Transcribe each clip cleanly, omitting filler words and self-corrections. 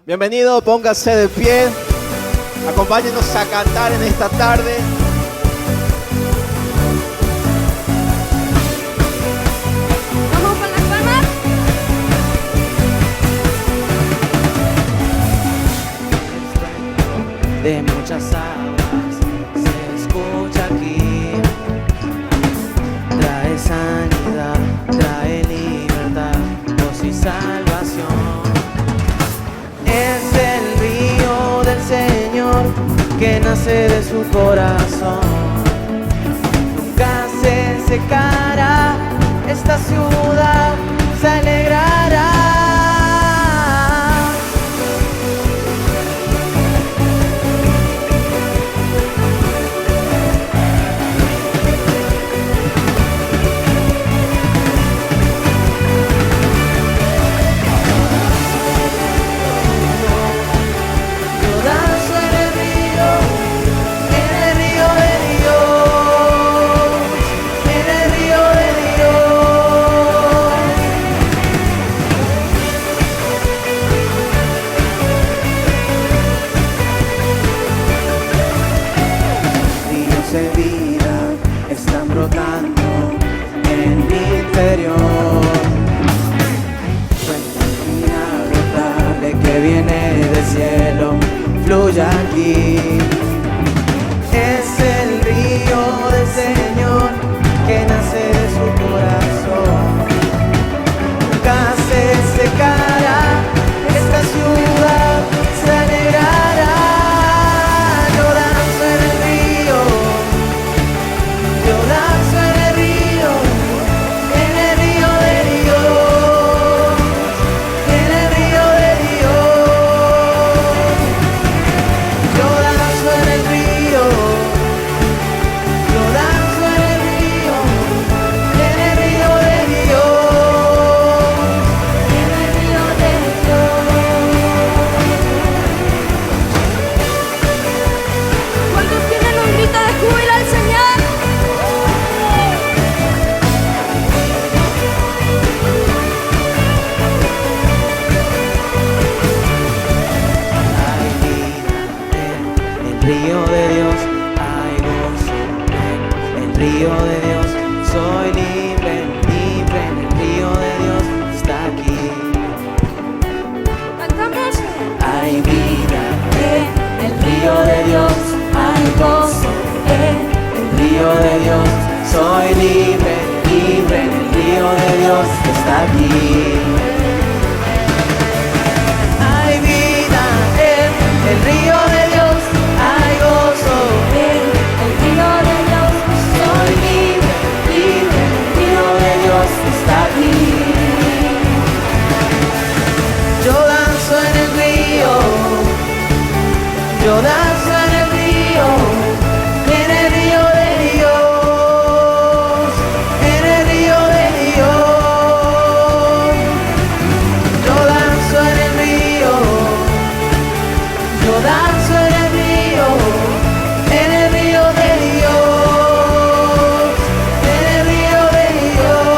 Bienvenido, póngase de pie. Acompáñenos a cantar en esta tarde. Vamos con las palmas. De muchas aguas se escucha aquí. Trae sanidad, trae libertad, voz y salvación. Es el río del Señor que nace de su corazón. Nunca se secará, esta ciudad se alegrará. Aquí es el río del Señor que nace de su corazón. Nunca se secará, esta ciudad se alegrará. Yo danzo en el río, yo danzo en el río de Dios, en el río de Dios. Yo danzo en el río, yo danzo en el río de Dios, en el río de Dios. ¿Cuántos tienen un grito de júbilo al Señor? Hay vida en el río de Dios, hay gozo en el río de Dios. Soy libre, libre en el río de Dios, está aquí. Cantamos. Hay vida en el río de Dios, hay gozo en el río de Dios. Soy libre, libre en el río de Dios, está aquí. Hay vida en el río de Dios, hay gozo en el río de Dios. Soy libre, libre en el río de Dios, está aquí. Yo danzo en el río, yo danzo en el río de Dios, en el río de Dios. Yo danzo en el río, yo danzo en el río de Dios, en el río de Dios.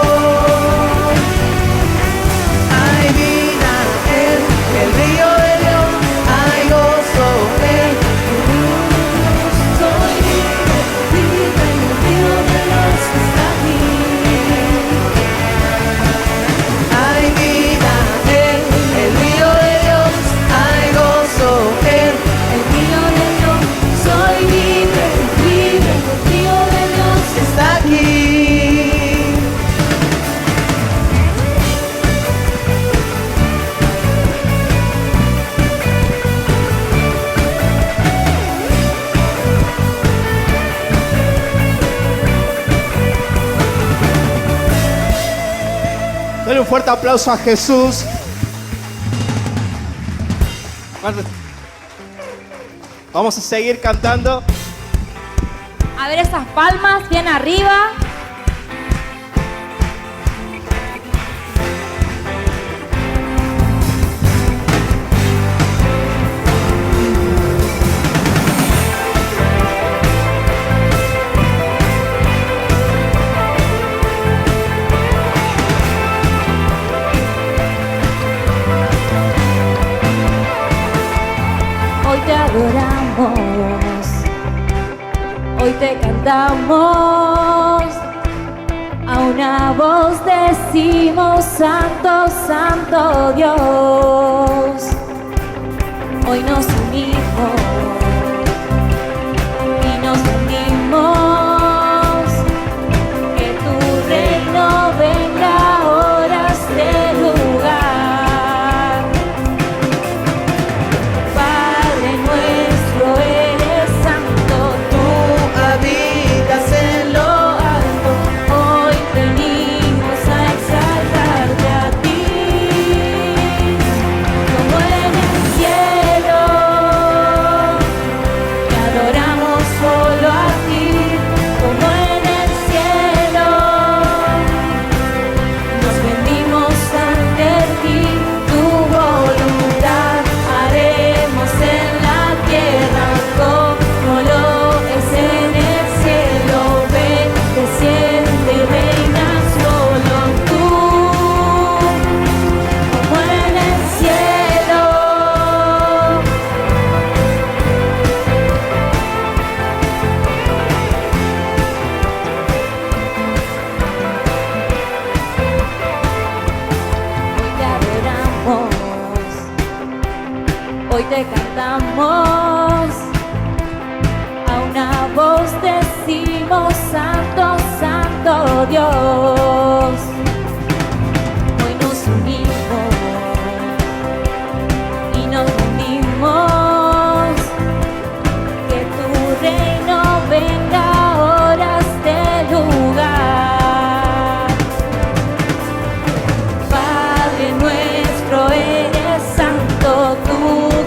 Hay vida en el río de Dios, hay gozo en el río de Dios. Soy libre, libre en el río de Dios, está aquí. Hay vida en el río de Dios, hay gozo en el río de Dios. Soy libre, libre en el río de Dios, está aquí. Dale un fuerte aplauso a Jesús. ¿Cuántos? Vamos a seguir cantando. A ver esas palmas bien arriba. adoramos, hoy te cantamos, a una voz decimos Santo, Santo Dios. Hoy nos unimos y nos unimos, que tu reino venga ahora a este lugar. Padre nuestro, eres santo, tú habitas en lo alto. Hoy venimos a exaltarte a ti, como en el cielo. Te adoramos solo a ti, como en el cielo. Nos rendimos ante ti, tu voluntad haremos en la tierra como lo es en el cielo. Ven, desciende, reina solo tú, como en el cielo. Hoy te adoramos, hoy te cantamos, a una voz decimos Santo, Santo Dios. Hoy nos unimos y nos unimos, que tu reino venga ahora a este lugar. Padre nuestro, eres santo, tú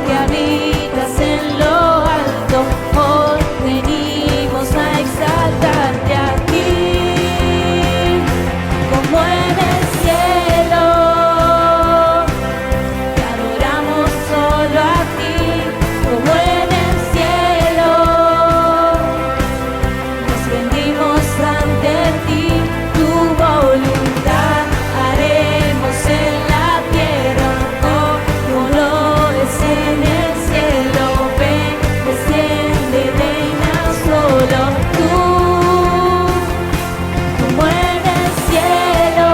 que habitas en lo alto. Hoy venimos a exaltarte a ti, como en el cielo. Te adoramos solo a ti, como en el cielo. Nos rendimos ante ti, tu voluntad haremos en la tierra como lo es en el cielo. Ven, desciende, reina solo tú, como en el cielo.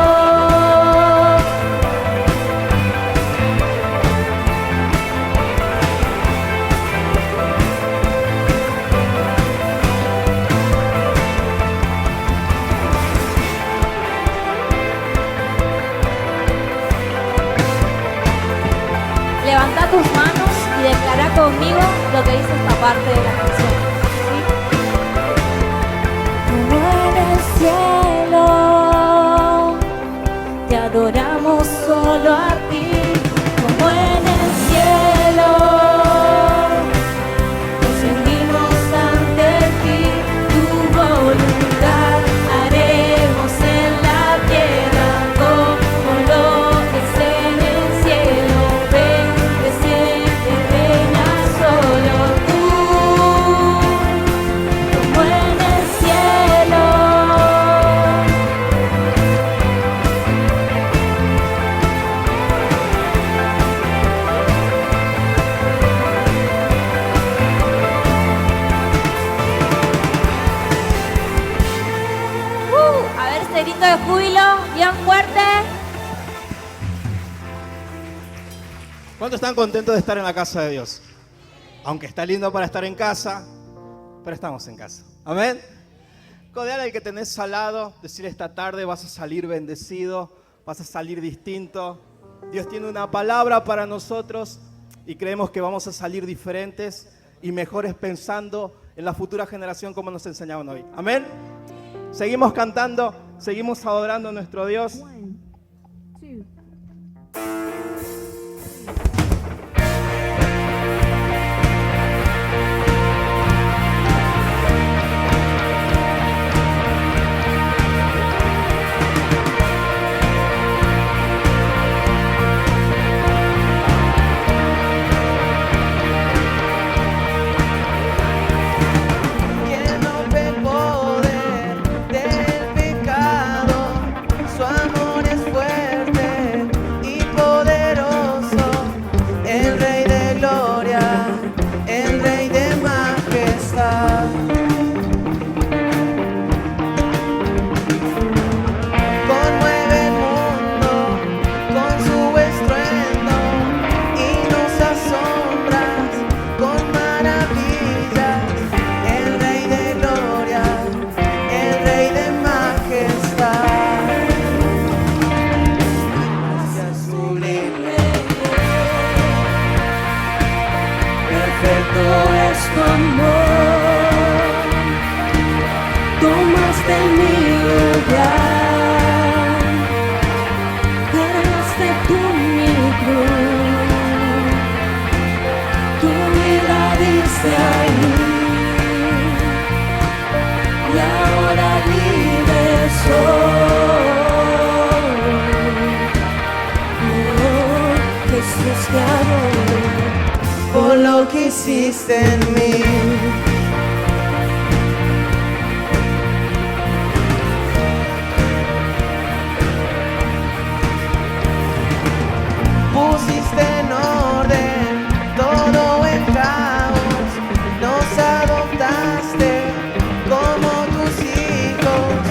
Levanta tus manos y declara conmigo lo que dice esta parte de la canción. ¿Sí? Como en el cielo, te adoramos solo a ti, como en el cielo. Nos rendimos ante ti, tu voluntad haremos en la tierra como lo es en el cielo. Ven, desciende, reina solo tú, como en el cielo. A ver este grito de júbilo, bien fuerte. ¿Cuántos están contentos de estar en la casa de Dios? Aunque está lindo para estar en casa, pero estamos en casa. Amén. Codear al que tenés al lado, decirle esta tarde vas a salir bendecido, vas a salir distinto. Dios tiene una palabra para nosotros y creemos que vamos a salir diferentes y mejores pensando en la futura generación como nos enseñaron hoy. Amén. Seguimos cantando, seguimos adorando a nuestro Dios. Lleno del poder del pecado, su amor majestad. Conmueve el mundo con su estruendo y nos asombras con maravillas. El Rey de gloria, el Rey de majestad. Gracias sublime, perfecto es tu amor. Tomaste mi lugar, cargaste tú mi cruz, tu vida diste ahí, y ahora libre soy. Oh, Jesús, te adoro por lo que hiciste en mí. Pusiste en orden todo el caos, nos adoptaste como tus hijos.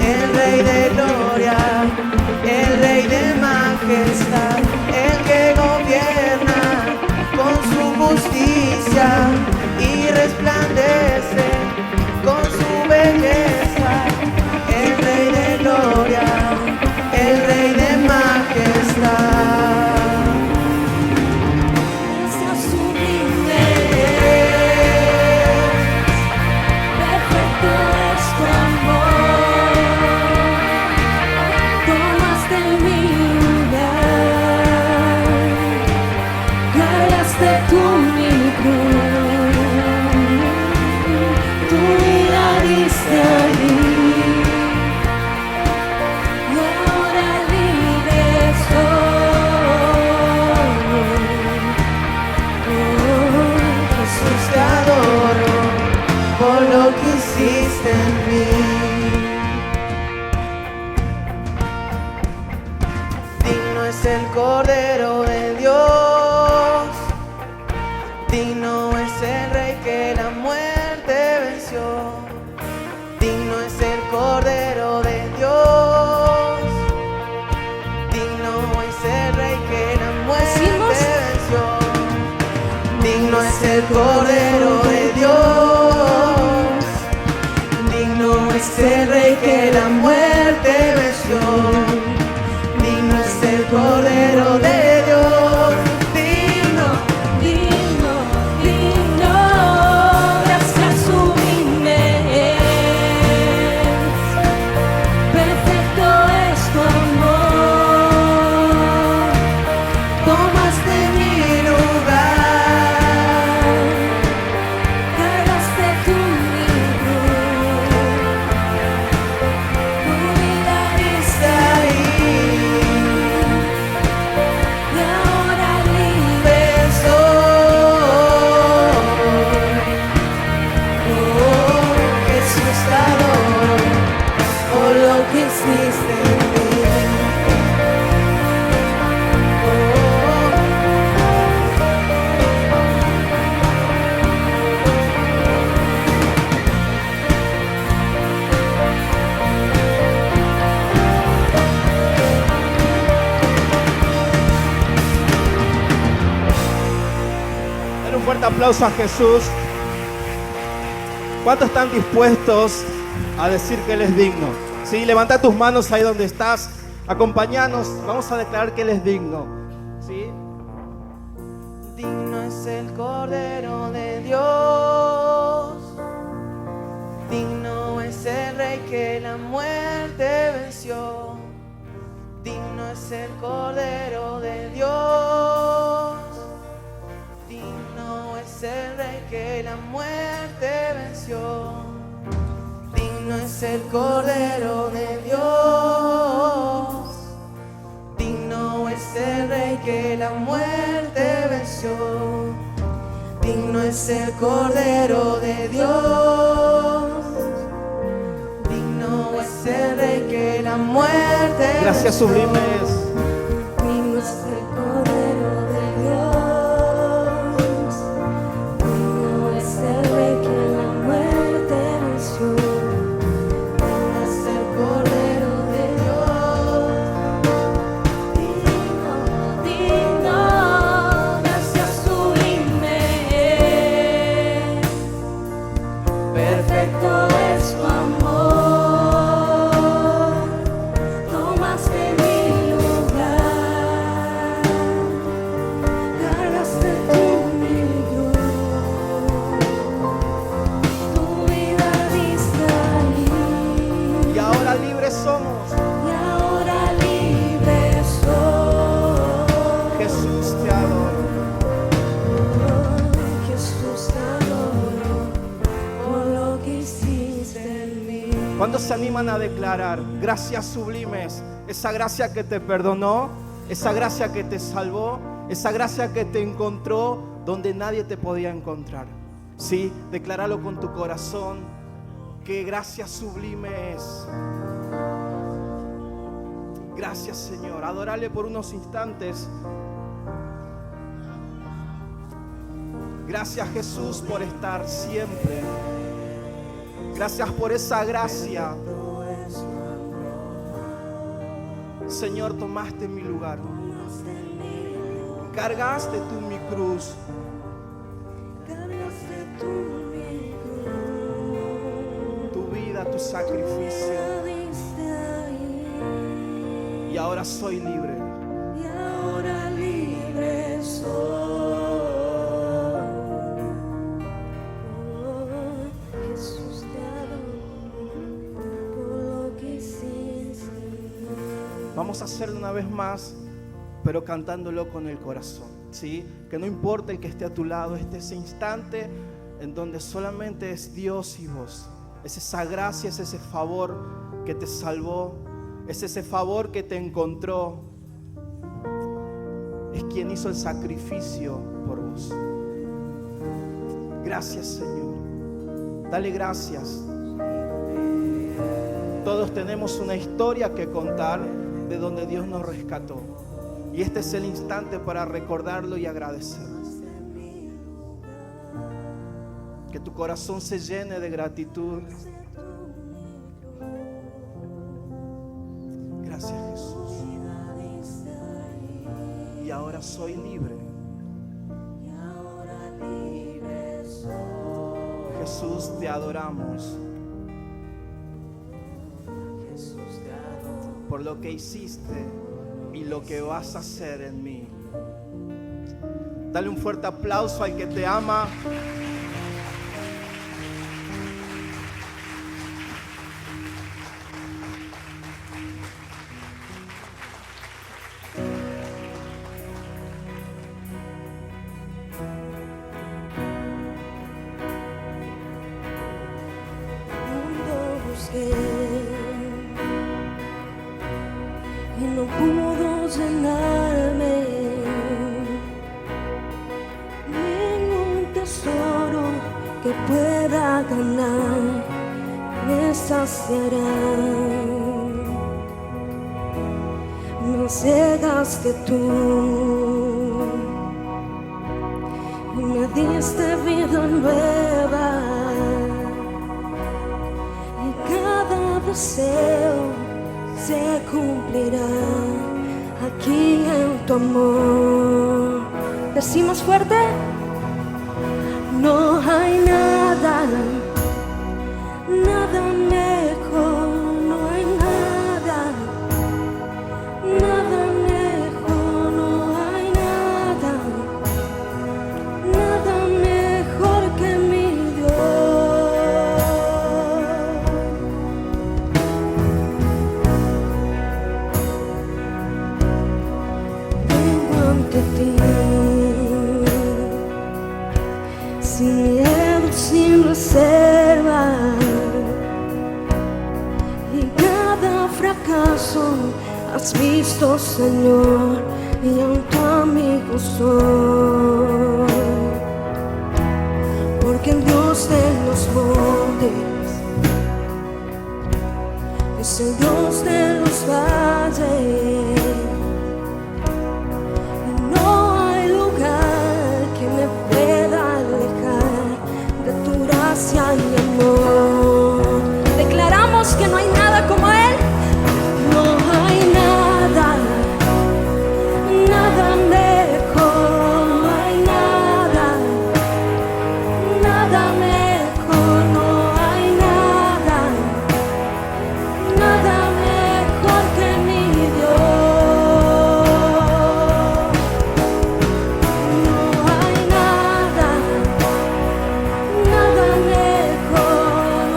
El Rey de gloria, el Rey de majestad, el que gobierna con su justicia y resplandece con su belleza. El Rey de gloria, el Rey de majestad. Gracias sublime, perfecto es tu amor. Tomaste mi lugar, cargaste tú mi cruz, tu vida diste allí, y ahora libre soy. Oh, Jesús, te adoro por lo que hiciste en mí. Digno es el Cordero de Dios, digno es el Rey que la muerte venció. Digno es el Cordero de Dios, digno es el Rey que la muerte venció. Digno es el Cordero de Dios, digno es el Rey que la muerte venció. Digno es el Cordero de Dios, digno, digno, digno. Gracias sublime, perfecto es tu amor. Tomaste mi lugar, cargaste tú mi cruz, tu vida diste ahí, y ahora libre soy. Oh, Jesús, te adoro por lo que hiciste en mí. Dale un fuerte aplauso a Jesús. ¿Cuántos están dispuestos a decir que Él es digno? Sí, levanta tus manos ahí donde estás. Acompáñanos. Vamos a declarar que Él es digno. ¿Sí? Digno es el Cordero de Dios, digno es el Rey que la muerte venció. Digno es el Cordero de Dios, digno es el Rey que la muerte venció. Digno es el Cordero de Dios, digno es el Rey que la muerte venció. Digno es el Cordero de Dios, digno es el Rey que la muerte venció. Gracias sublimes. Digno es el Cordero de Dios, digno es el Rey que la muerte ¿Cuántos se animan a declarar gracias sublimes? Esa gracia que te perdonó, esa gracia que te salvó, esa gracia que te encontró donde nadie te podía encontrar. Sí, decláralo con tu corazón. Qué gracia sublime es. Gracias, Señor. Adórale por unos instantes. Gracias, Jesús, por estar siempre. Gracias por esa gracia. Señor, tomaste mi lugar. Cargaste tú mi cruz. Tu vida, tu sacrificio. Y ahora soy libre. Y ahora libre soy. Jesús, te adoro por lo que hiciste. Vamos a hacerlo una vez más, pero cantándolo con el corazón, ¿sí? Que no importa el que esté a tu lado, ese instante en donde solamente es Dios y vos. Es esa gracia, es ese favor que te salvó, es ese favor que te encontró. Es quien hizo el sacrificio por vos. Gracias, Señor. Dale gracias. Todos tenemos una historia que contar de donde Dios nos rescató. Y este es el instante para recordarlo y agradecer. Que tu corazón se llene de gratitud. Gracias, Jesús. Y ahora soy libre. Jesús, te adoramos por lo que hiciste y lo que vas a hacer en mí. Dale un fuerte aplauso al que te ama. Y no pudo llenarme. Ningún tesoro que pueda ganar me saciará. Me cegaste tú y me diste vida nueva. Deseo se cumplirá aquí en tu amor. Decimos fuerte: no hay nada, nada mejor, no hay nada, nada mejor, no hay nada, nada mejor que mi Dios. Sin miedo, sin reserva, y cada fracaso has visto, Señor, y en tu amigo soy. Porque el Dios de los montes es el Dios de los valles. Y amor. Declaramos que no hay nada como Él. No hay nada, nada mejor. No hay nada, nada mejor. No hay nada, nada mejor que mi Dios. No hay nada, nada mejor.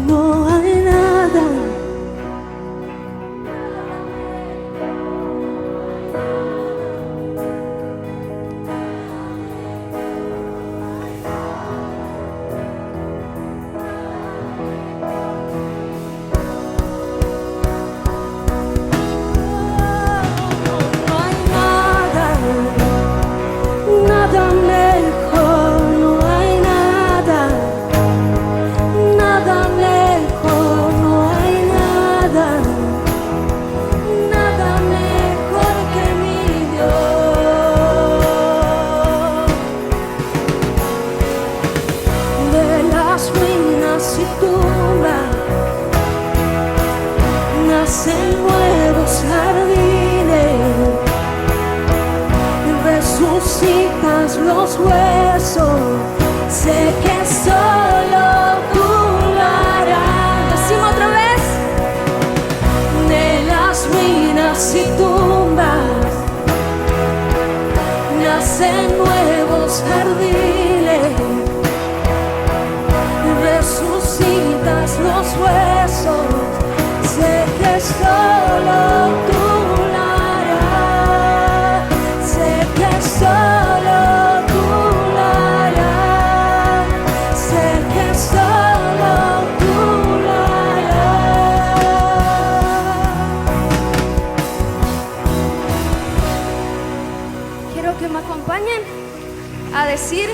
No hay nada. No hay nada, nada mejor, no hay nada, nada mejor, no hay nada, nada mejor que mi Dios. De las ruinas y tumbas nacen nuevos jardines, resucitas los huesos, sé que solo tú lo harás. Decimos otra vez. De las ruinas y tumbas nacen nuevos jardines, resucitas los huesos, sé que solo tú lo harás, sé que solo tú lo harás, sé que solo tú lo harás. Quiero que me acompañen a decir,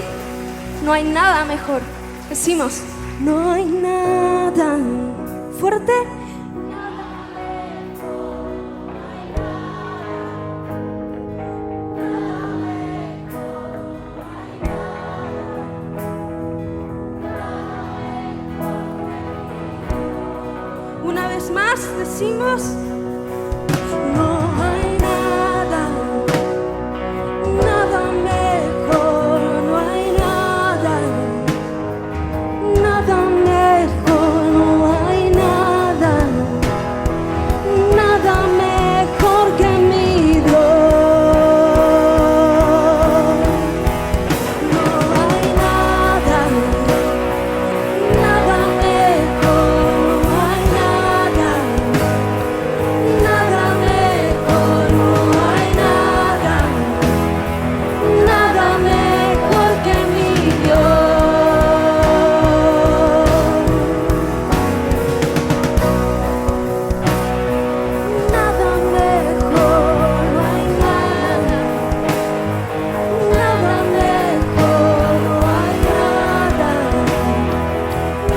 no hay nada mejor. Decimos, no hay nada fuerte. Una vez más decimos, no hay nada, nada mejor, no hay nada, nada mejor, no hay nada, nada mejor que mi Dios. No hay nada, nada mejor, no hay nada, nada mejor, no hay nada, nada mejor que mi Dios. Nada mejor, no hay nada, nada mejor, no hay nada,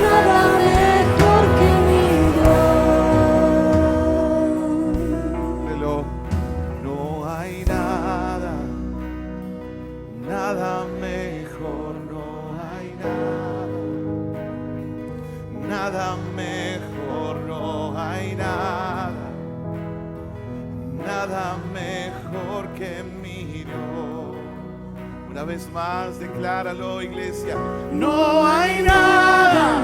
nada mejor que mi Dios. Pero no hay nada, nada mejor, no hay nada, nada mejor, no hay nada, nada mejor que mi Dios. Una vez más, decláralo, iglesia. No hay nada,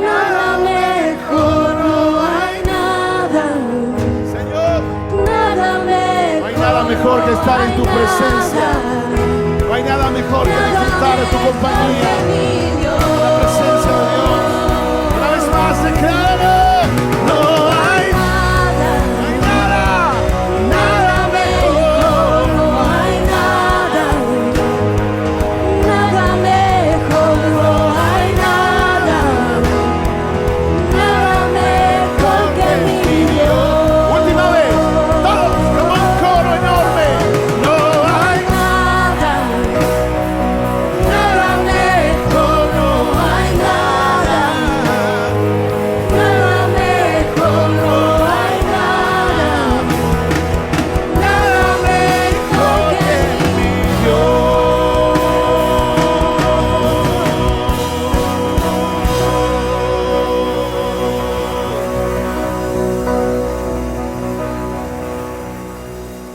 Nada mejor, no hay nada, Señor. nada mejor. No hay nada mejor que estar en tu presencia. No hay nada mejor que disfrutar de tu compañía. La presencia de Dios. Una vez más, decláralo. No hay nada, nada mejor. No hay nada, nada mejor, no hay nada, nada mejor que mi Dios. Última vez, todos como un coro enorme. No hay Nada, nada mejor, no hay nada, nada mejor, no hay nada, nada mejor que mi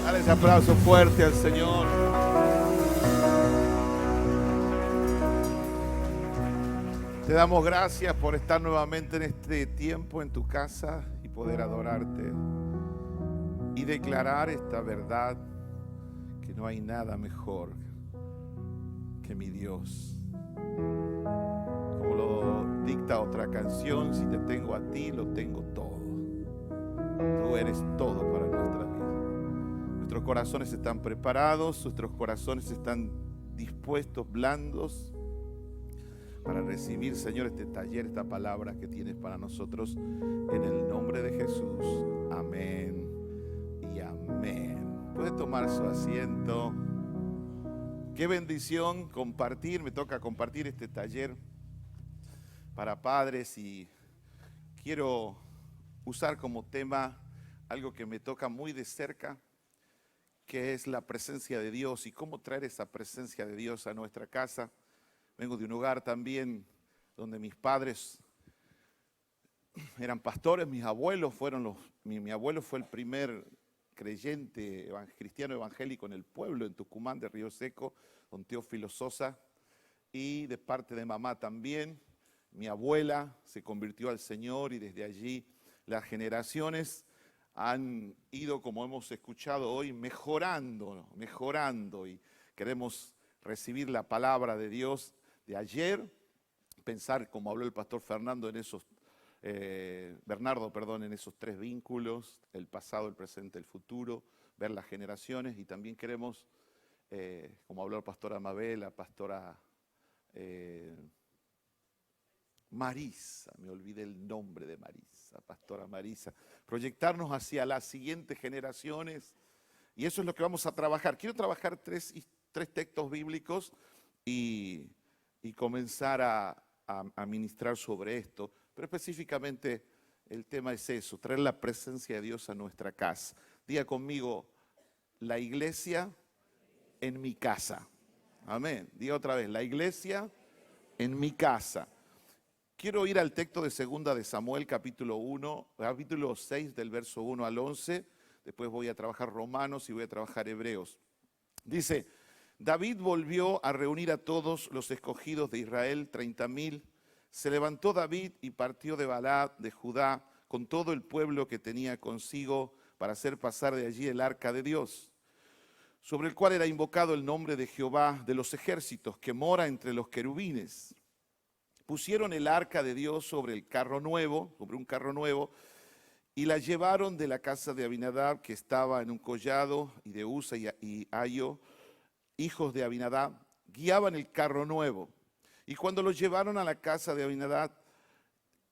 Dale ese aplauso fuerte al Señor. Te damos gracias por estar nuevamente en este tiempo en tu casa y poder adorarte y declarar esta verdad, que no hay nada mejor que mi Dios. Como lo dicta otra canción. Si te tengo a ti, lo tengo todo. Tú eres todo para nuestra vida. Nuestros corazones están preparados, nuestros corazones están dispuestos, blandos, para recibir, Señor, este taller, esta palabra que tienes para nosotros, en el nombre de Jesús. Amén y amén. Puede tomar su asiento. Qué bendición compartir, me toca compartir este taller para padres, y quiero usar como tema algo que me toca muy de cerca, que es la presencia de Dios y cómo traer esa presencia de Dios a nuestra casa. Vengo de un hogar también donde mis padres eran pastores, mis abuelos fueron mi abuelo fue el primer creyente cristiano evangélico en el pueblo, en Tucumán, de Río Seco, don Teófilo Sosa, y de parte de mamá también. Mi abuela se convirtió al Señor y desde allí las generaciones han ido, como hemos escuchado hoy, mejorando, y queremos recibir la palabra de Dios de ayer, pensar, como habló el pastor Bernardo, en esos tres vínculos, el pasado, el presente, el futuro, ver las generaciones, y también queremos, como habló el pastor Amabel, la pastora Marisa, me olvidé el nombre de Marisa, pastora Marisa, proyectarnos hacia las siguientes generaciones, y eso es lo que vamos a trabajar. Quiero trabajar tres textos bíblicos y comenzar a ministrar sobre esto, pero específicamente el tema es eso, traer la presencia de Dios a nuestra casa. Diga conmigo, la iglesia en mi casa. Amén. Diga otra vez, la iglesia en mi casa. Quiero ir al texto de 2 de Samuel, capítulo 6, del verso 1 al 11. Después voy a trabajar Romanos y voy a trabajar Hebreos. Dice: David volvió a reunir a todos los escogidos de Israel, 30,000. Se levantó David y partió de Balad, de Judá, con todo el pueblo que tenía consigo, para hacer pasar de allí el arca de Dios, sobre el cual era invocado el nombre de Jehová de los ejércitos, que mora entre los querubines. Pusieron el arca de Dios sobre un carro nuevo, y la llevaron de la casa de Abinadab, que estaba en un collado, y de Usa y Ayo, hijos de Abinadab, guiaban el carro nuevo. Y cuando lo llevaron a la casa de Abinadab,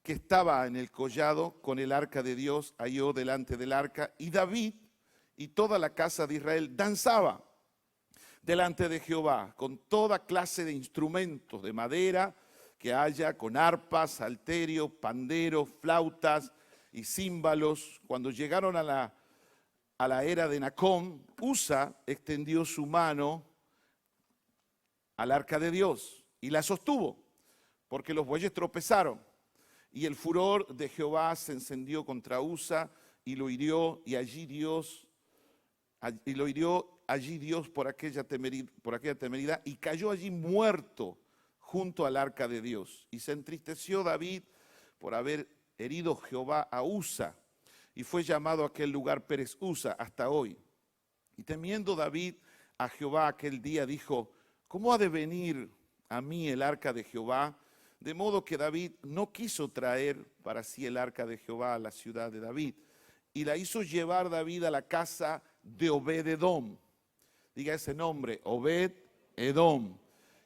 que estaba en el collado, con el arca de Dios, halló delante del arca, y David y toda la casa de Israel danzaba delante de Jehová, con toda clase de instrumentos de madera que haya, con arpas, salterio, pandero, flautas y címbalos. Cuando llegaron a la era de Nacón, Usa extendió su mano al arca de Dios y la sostuvo, porque los bueyes tropezaron. Y el furor de Jehová se encendió contra Usa y lo hirió, allí Dios por aquella temeridad, y cayó allí muerto junto al arca de Dios. Y se entristeció David por haber herido Jehová a Usa, y fue llamado aquel lugar Pérez Usa hasta hoy. Y temiendo David a Jehová aquel día, dijo: ¿cómo ha de venir a mí el arca de Jehová? De modo que David no quiso traer para sí el arca de Jehová a la ciudad de David, y la hizo llevar David a la casa de Obed-edom. Diga ese nombre, Obed-edom,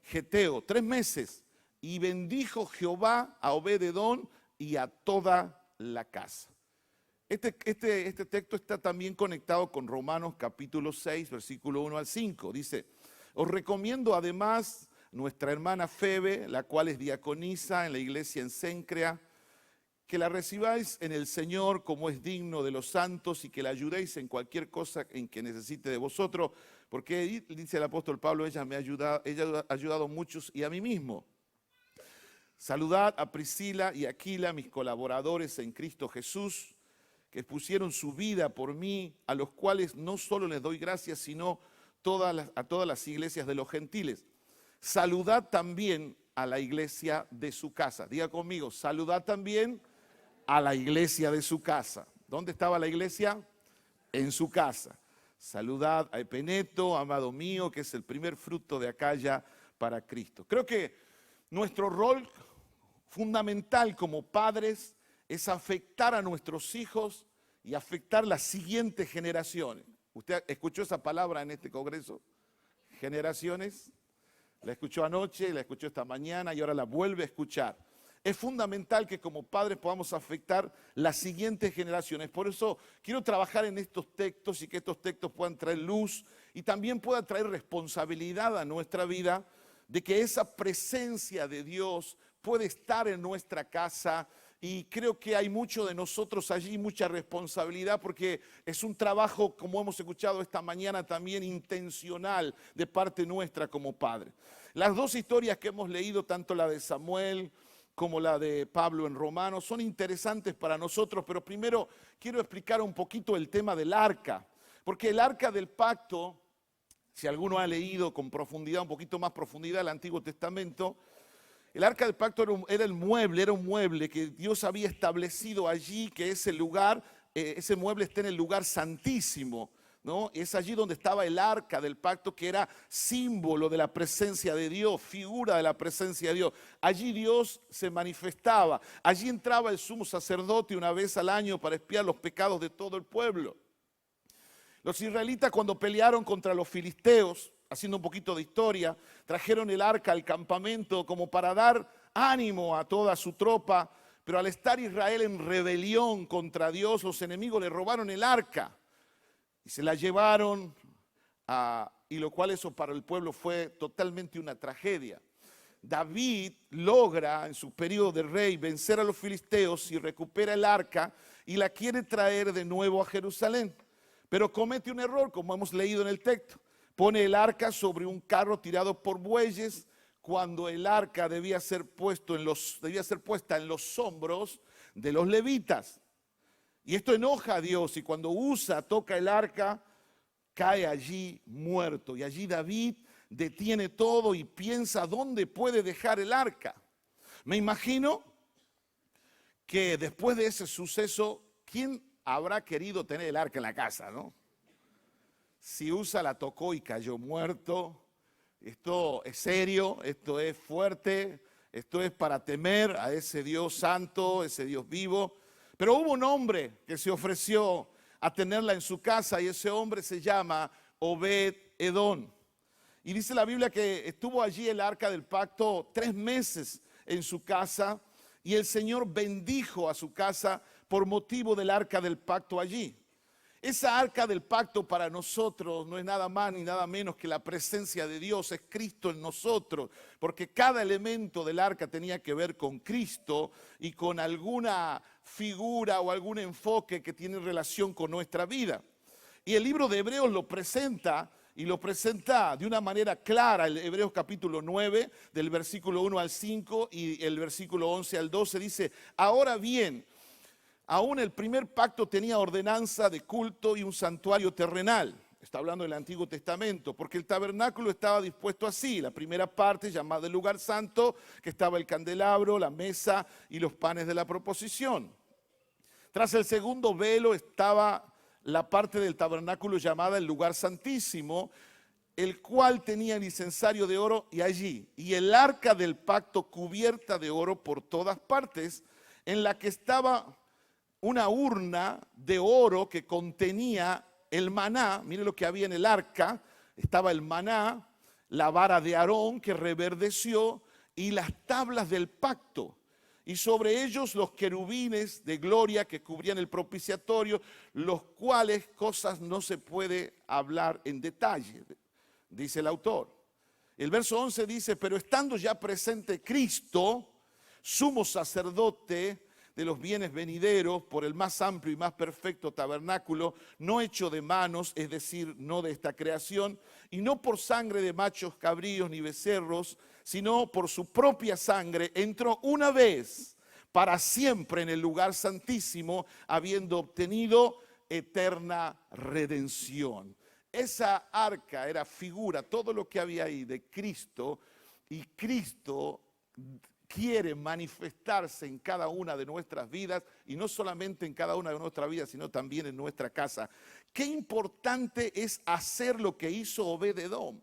Geteo, 3 meses. Y bendijo Jehová a Obed-edom y a toda la casa. Este texto está también conectado con Romanos capítulo 6, versículo 1 al 5. Dice: os recomiendo además nuestra hermana Febe, la cual es diaconisa en la iglesia en Cencrea, que la recibáis en el Señor como es digno de los santos, y que la ayudéis en cualquier cosa en que necesite de vosotros, porque dice el apóstol Pablo, ella ha ayudado a muchos y a mí mismo. Saludad a Priscila y Aquila, mis colaboradores en Cristo Jesús, que pusieron su vida por mí, a los cuales no solo les doy gracias, sino a todas las iglesias de los gentiles. Saludad también a la iglesia de su casa. Diga conmigo, saludad también a la iglesia de su casa. ¿Dónde estaba la iglesia? En su casa. Saludad a Epeneto, amado mío, que es el primer fruto de Acaya para Cristo. Creo que nuestro rol fundamental como padres es afectar a nuestros hijos y afectar las siguientes generaciones. ¿Usted escuchó esa palabra en este congreso? Generaciones. La escuchó anoche, la escuchó esta mañana y ahora la vuelve a escuchar. Es fundamental que como padres podamos afectar las siguientes generaciones. Por eso quiero trabajar en estos textos y que estos textos puedan traer luz y también puedan traer responsabilidad a nuestra vida de que esa presencia de Dios puede estar en nuestra casa. Y creo que hay mucho de nosotros allí, mucha responsabilidad, porque es un trabajo, como hemos escuchado esta mañana, también intencional de parte nuestra como padre. Las dos historias que hemos leído, tanto la de Samuel como la de Pablo en Romanos, son interesantes para nosotros, pero primero quiero explicar un poquito el tema del arca, porque el arca del pacto, si alguno ha leído con profundidad, un poquito más profundidad el Antiguo Testamento, el arca del pacto era un mueble que Dios había establecido allí, que ese lugar, ese mueble está en el lugar santísimo, ¿no? Es allí donde estaba el arca del pacto, que era símbolo de la presencia de Dios, figura de la presencia de Dios. Allí Dios se manifestaba, allí entraba el sumo sacerdote una vez al año para expiar los pecados de todo el pueblo. Los israelitas, cuando pelearon contra los filisteos, haciendo un poquito de historia, trajeron el arca al campamento como para dar ánimo a toda su tropa, pero al estar Israel en rebelión contra Dios, los enemigos le robaron el arca y se la llevaron, y lo cual eso para el pueblo fue totalmente una tragedia. David logra en su periodo de rey vencer a los filisteos y recupera el arca y la quiere traer de nuevo a Jerusalén, pero comete un error, como hemos leído en el texto. Pone el arca sobre un carro tirado por bueyes, cuando el arca debía ser puesta en los hombros de los levitas. Y esto enoja a Dios, y cuando toca el arca, cae allí muerto. Y allí David detiene todo y piensa dónde puede dejar el arca. Me imagino que después de ese suceso, ¿quién habrá querido tener el arca en la casa, no? Si Usa la tocó y cayó muerto, esto es serio, esto es fuerte, esto es para temer a ese Dios santo, ese Dios vivo. Pero hubo un hombre que se ofreció a tenerla en su casa y ese hombre se llama Obed-Edom. Y dice la Biblia que estuvo allí el arca del pacto 3 meses en su casa y el Señor bendijo a su casa por motivo del arca del pacto allí. Esa arca del pacto para nosotros no es nada más ni nada menos que la presencia de Dios, es Cristo en nosotros, porque cada elemento del arca tenía que ver con Cristo y con alguna figura o algún enfoque que tiene relación con nuestra vida. Y el libro de Hebreos lo presenta, y lo presenta de una manera clara. El Hebreos capítulo 9, del versículo 1 al 5 y el versículo 11 al 12 dice: ahora bien, aún el primer pacto tenía ordenanza de culto y un santuario terrenal. Está hablando del Antiguo Testamento, porque el tabernáculo estaba dispuesto así. La primera parte, llamada el lugar santo, que estaba el candelabro, la mesa y los panes de la proposición. Tras el segundo velo estaba la parte del tabernáculo llamada el lugar santísimo, el cual tenía el incensario de oro y el arca del pacto cubierta de oro por todas partes, en la que estaba una urna de oro que contenía el maná. Mire lo que había en el arca. Estaba el maná, la vara de Aarón que reverdeció y las tablas del pacto. Y sobre ellos los querubines de gloria que cubrían el propiciatorio, los cuales cosas no se puede hablar en detalle, dice el autor. El verso 11 dice: pero estando ya presente Cristo, sumo sacerdote de los bienes venideros, por el más amplio y más perfecto tabernáculo, no hecho de manos, es decir, no de esta creación, y no por sangre de machos cabríos ni becerros, sino por su propia sangre, entró una vez para siempre en el lugar santísimo, habiendo obtenido eterna redención. Esa arca era figura, todo lo que había ahí de Cristo, y Cristo quiere manifestarse en cada una de nuestras vidas, y no solamente en cada una de nuestras vidas, sino también en nuestra casa. Qué importante es hacer lo que hizo Obed-Edom.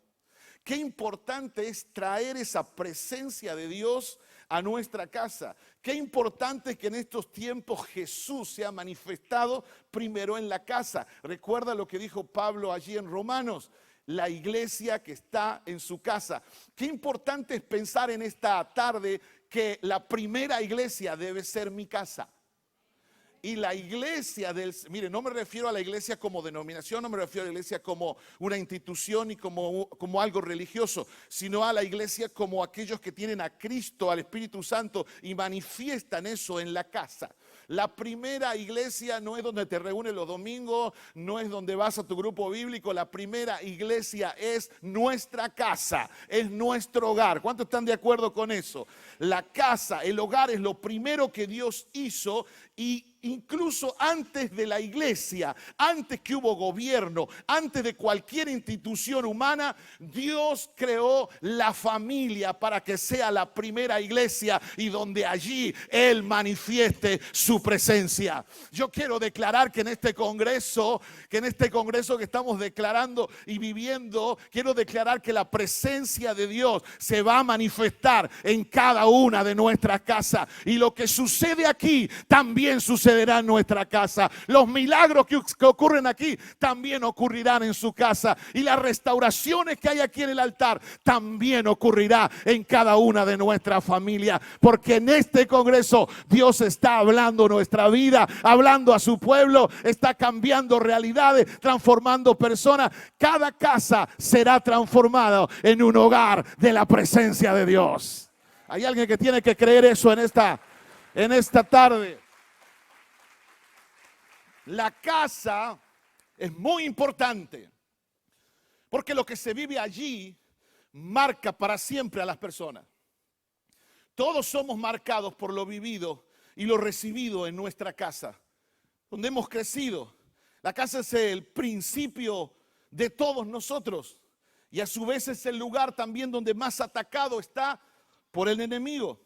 Qué importante es traer esa presencia de Dios a nuestra casa. Qué importante que en estos tiempos Jesús se ha manifestado primero en la casa. Recuerda lo que dijo Pablo allí en Romanos, la iglesia que está en su casa. Qué importante es pensar en esta tarde que la primera iglesia debe ser mi casa. Y la iglesia mire, no me refiero a la iglesia como denominación, no me refiero a la iglesia como una institución y como algo religioso, sino a la iglesia como aquellos que tienen a Cristo, al Espíritu Santo y manifiestan eso en la casa. La primera iglesia no es donde te reúnes los domingos, no es donde vas a tu grupo bíblico. La primera iglesia es nuestra casa, es nuestro hogar. ¿Cuántos están de acuerdo con eso? La casa, el hogar es lo primero que Dios hizo, y incluso antes de la iglesia, antes que hubo gobierno, antes de cualquier institución humana, Dios creó la familia para que sea la primera iglesia y donde allí Él manifieste su presencia. Yo quiero declarar que en este congreso que estamos declarando y viviendo, quiero declarar que la presencia de Dios se va a manifestar en cada una de nuestras casas, y lo que sucede aquí también sucederá en nuestra casa. Los milagros que ocurren aquí también ocurrirán en su casa, y las restauraciones que hay aquí en el altar también ocurrirá en cada una de nuestras familias, porque en este congreso Dios está hablando nuestra vida, hablando a su pueblo, está cambiando realidades, transformando personas. Cada casa será transformada en un hogar de la presencia de Dios. Hay alguien que tiene que creer eso en esta tarde. La casa es muy importante, porque lo que se vive allí marca para siempre a las personas. Todos somos marcados por lo vivido y lo recibido en nuestra casa, donde hemos crecido. La casa es el principio de todos nosotros, y a su vez es el lugar también donde más atacado está por el enemigo.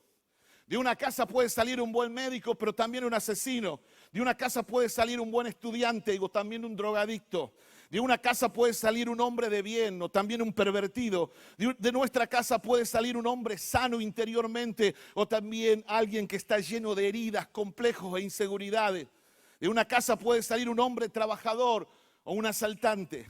De una casa puede salir un buen médico, pero también un asesino. De una casa puede salir un buen estudiante o también un drogadicto. De una casa puede salir un hombre de bien o también un pervertido. De nuestra casa puede salir un hombre sano interiormente o también alguien que está lleno de heridas, complejos e inseguridades. De una casa puede salir un hombre trabajador o un asaltante.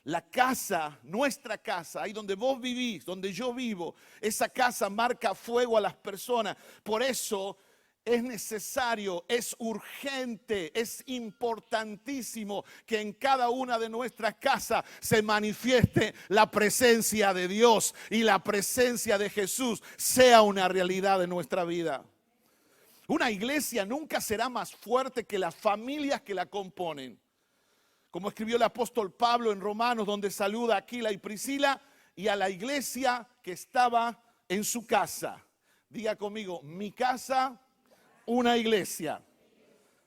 La casa, nuestra casa, ahí donde vos vivís, donde yo vivo, esa casa marca fuego a las personas. Por eso es necesario, es urgente, es importantísimo que en cada una de nuestras casas se manifieste la presencia de Dios y la presencia de Jesús sea una realidad de nuestra vida. Una iglesia nunca será más fuerte que las familias que la componen. Como escribió el apóstol Pablo en Romanos, donde saluda a Aquila y Priscila y a la iglesia que estaba en su casa. Diga conmigo, mi casa, una iglesia.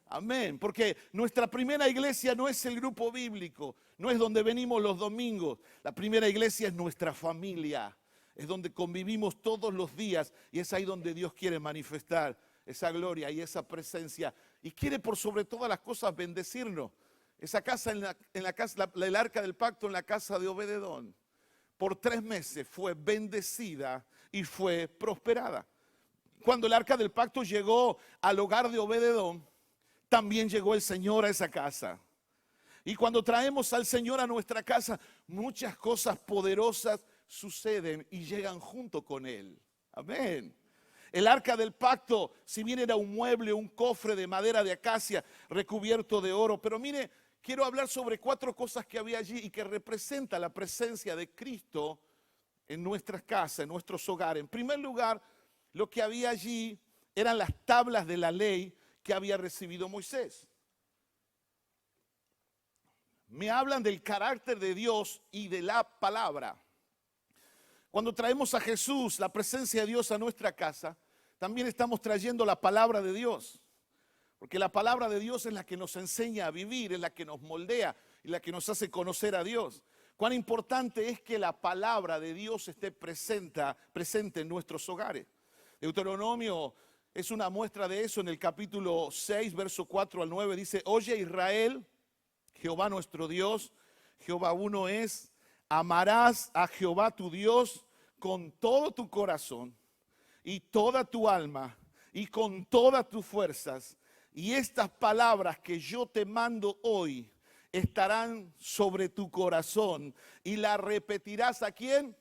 Amén, porque nuestra primera iglesia no es el grupo bíblico, no es donde venimos los domingos. La primera iglesia es nuestra familia, es donde convivimos todos los días, y es ahí donde Dios quiere manifestar esa gloria y esa presencia. Y quiere por sobre todas las cosas bendecirnos. Esa casa, el arca del pacto en la casa de Obed-edom, por 3 meses fue bendecida y fue prosperada. Cuando el arca del pacto llegó al hogar de Obed-edom, también llegó el Señor a esa casa. Y cuando traemos al Señor a nuestra casa, muchas cosas poderosas suceden y llegan junto con Él. Amén. El arca del pacto, si bien era un mueble, un cofre de madera de acacia recubierto de oro, pero mire, quiero hablar sobre 4 cosas que había allí y que representa la presencia de Cristo en nuestras casas, en nuestros hogares. En primer lugar, lo que había allí eran las tablas de la ley que había recibido Moisés. Me hablan del carácter de Dios y de la palabra. Cuando traemos a Jesús, la presencia de Dios a nuestra casa, también estamos trayendo la palabra de Dios. Porque la palabra de Dios es la que nos enseña a vivir, es la que nos moldea y la que nos hace conocer a Dios. Cuán importante es que la palabra de Dios esté presente en nuestros hogares. Deuteronomio es una muestra de eso. En el capítulo 6, verso 4 al 9 dice: Oye Israel, Jehová nuestro Dios, Jehová uno es. Amarás a Jehová tu Dios con todo tu corazón y toda tu alma y con todas tus fuerzas. Y estas palabras que yo te mando hoy estarán sobre tu corazón. Y las repetirás ¿a quién?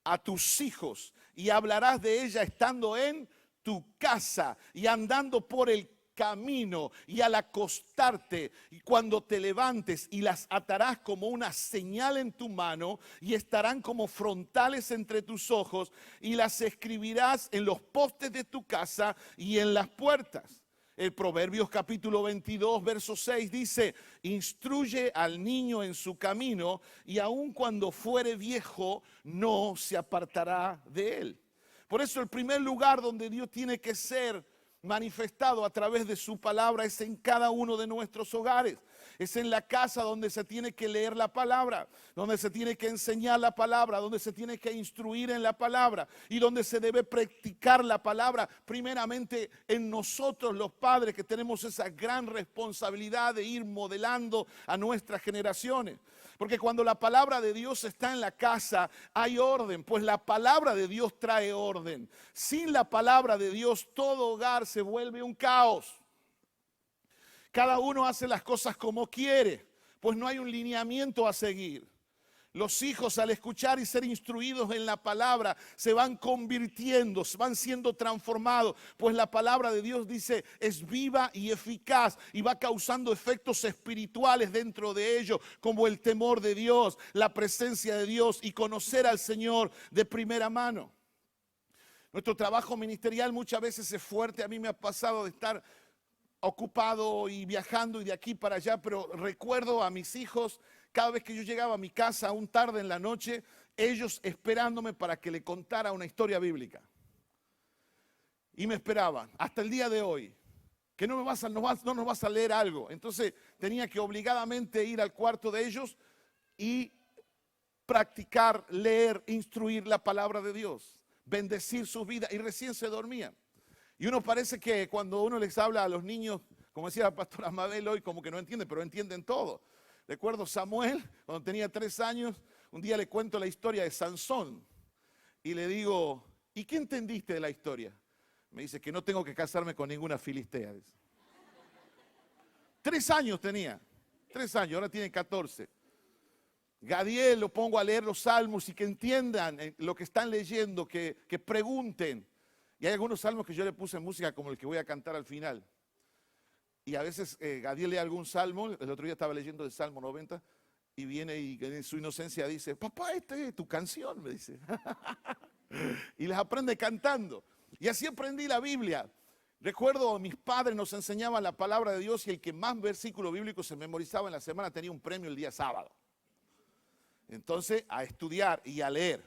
A tus hijos. Y hablarás de ella estando en tu casa y andando por el camino y al acostarte y cuando te levantes, y las atarás como una señal en tu mano y estarán como frontales entre tus ojos, y las escribirás en los postes de tu casa y en las puertas. El Proverbios capítulo 22 verso 6 dice: instruye al niño en su camino y aun cuando fuere viejo no se apartará de él. Por eso el primer lugar donde Dios tiene que ser manifestado a través de su palabra es en cada uno de nuestros hogares. Es en la casa donde se tiene que leer la palabra, donde se tiene que enseñar la palabra, donde se tiene que instruir en la palabra y donde se debe practicar la palabra. Primeramente en nosotros los padres, que tenemos esa gran responsabilidad de ir modelando a nuestras generaciones. Porque cuando la palabra de Dios está en la casa, hay orden, pues la palabra de Dios trae orden. Sin la palabra de Dios, todo hogar se vuelve un caos. Cada uno hace las cosas como quiere, pues no hay un lineamiento a seguir. Los hijos, al escuchar y ser instruidos en la palabra, se van convirtiendo, se van siendo transformados, pues la palabra de Dios dice es viva y eficaz y va causando efectos espirituales dentro de ellos, como el temor de Dios, la presencia de Dios y conocer al Señor de primera mano. Nuestro trabajo ministerial muchas veces es fuerte. A mí me ha pasado de estar ocupado y viajando y de aquí para allá, pero recuerdo a mis hijos, cada vez que yo llegaba a mi casa aún tarde en la noche, ellos esperándome para que le contara una historia bíblica. Y me esperaban hasta el día de hoy, que no nos vas a leer algo. Entonces tenía que obligadamente ir al cuarto de ellos y practicar, leer, instruir la palabra de Dios, bendecir sus vidas, y recién se dormían. Y uno parece que cuando uno les habla a los niños, como decía la pastora Mabel hoy, como que no entienden, pero entienden todo. Recuerdo Samuel, cuando tenía 3 años, un día le cuento la historia de Sansón. Y le digo, ¿y qué entendiste de la historia? Me dice que no tengo que casarme con ninguna filistea. 3 años tenía, 3 años, ahora tiene 14. Gadiel, lo pongo a leer los salmos y que entiendan lo que están leyendo, que pregunten. Y hay algunos salmos que yo le puse en música como el que voy a cantar al final. Y a veces Gadiel lee algún salmo. El otro día estaba leyendo el Salmo 90 y viene y en su inocencia dice: papá, esta es tu canción, me dice. Y les aprende cantando. Y así aprendí la Biblia. Recuerdo, mis padres nos enseñaban la palabra de Dios y el que más versículos bíblicos se memorizaba en la semana tenía un premio el día sábado. Entonces, a estudiar y a leer.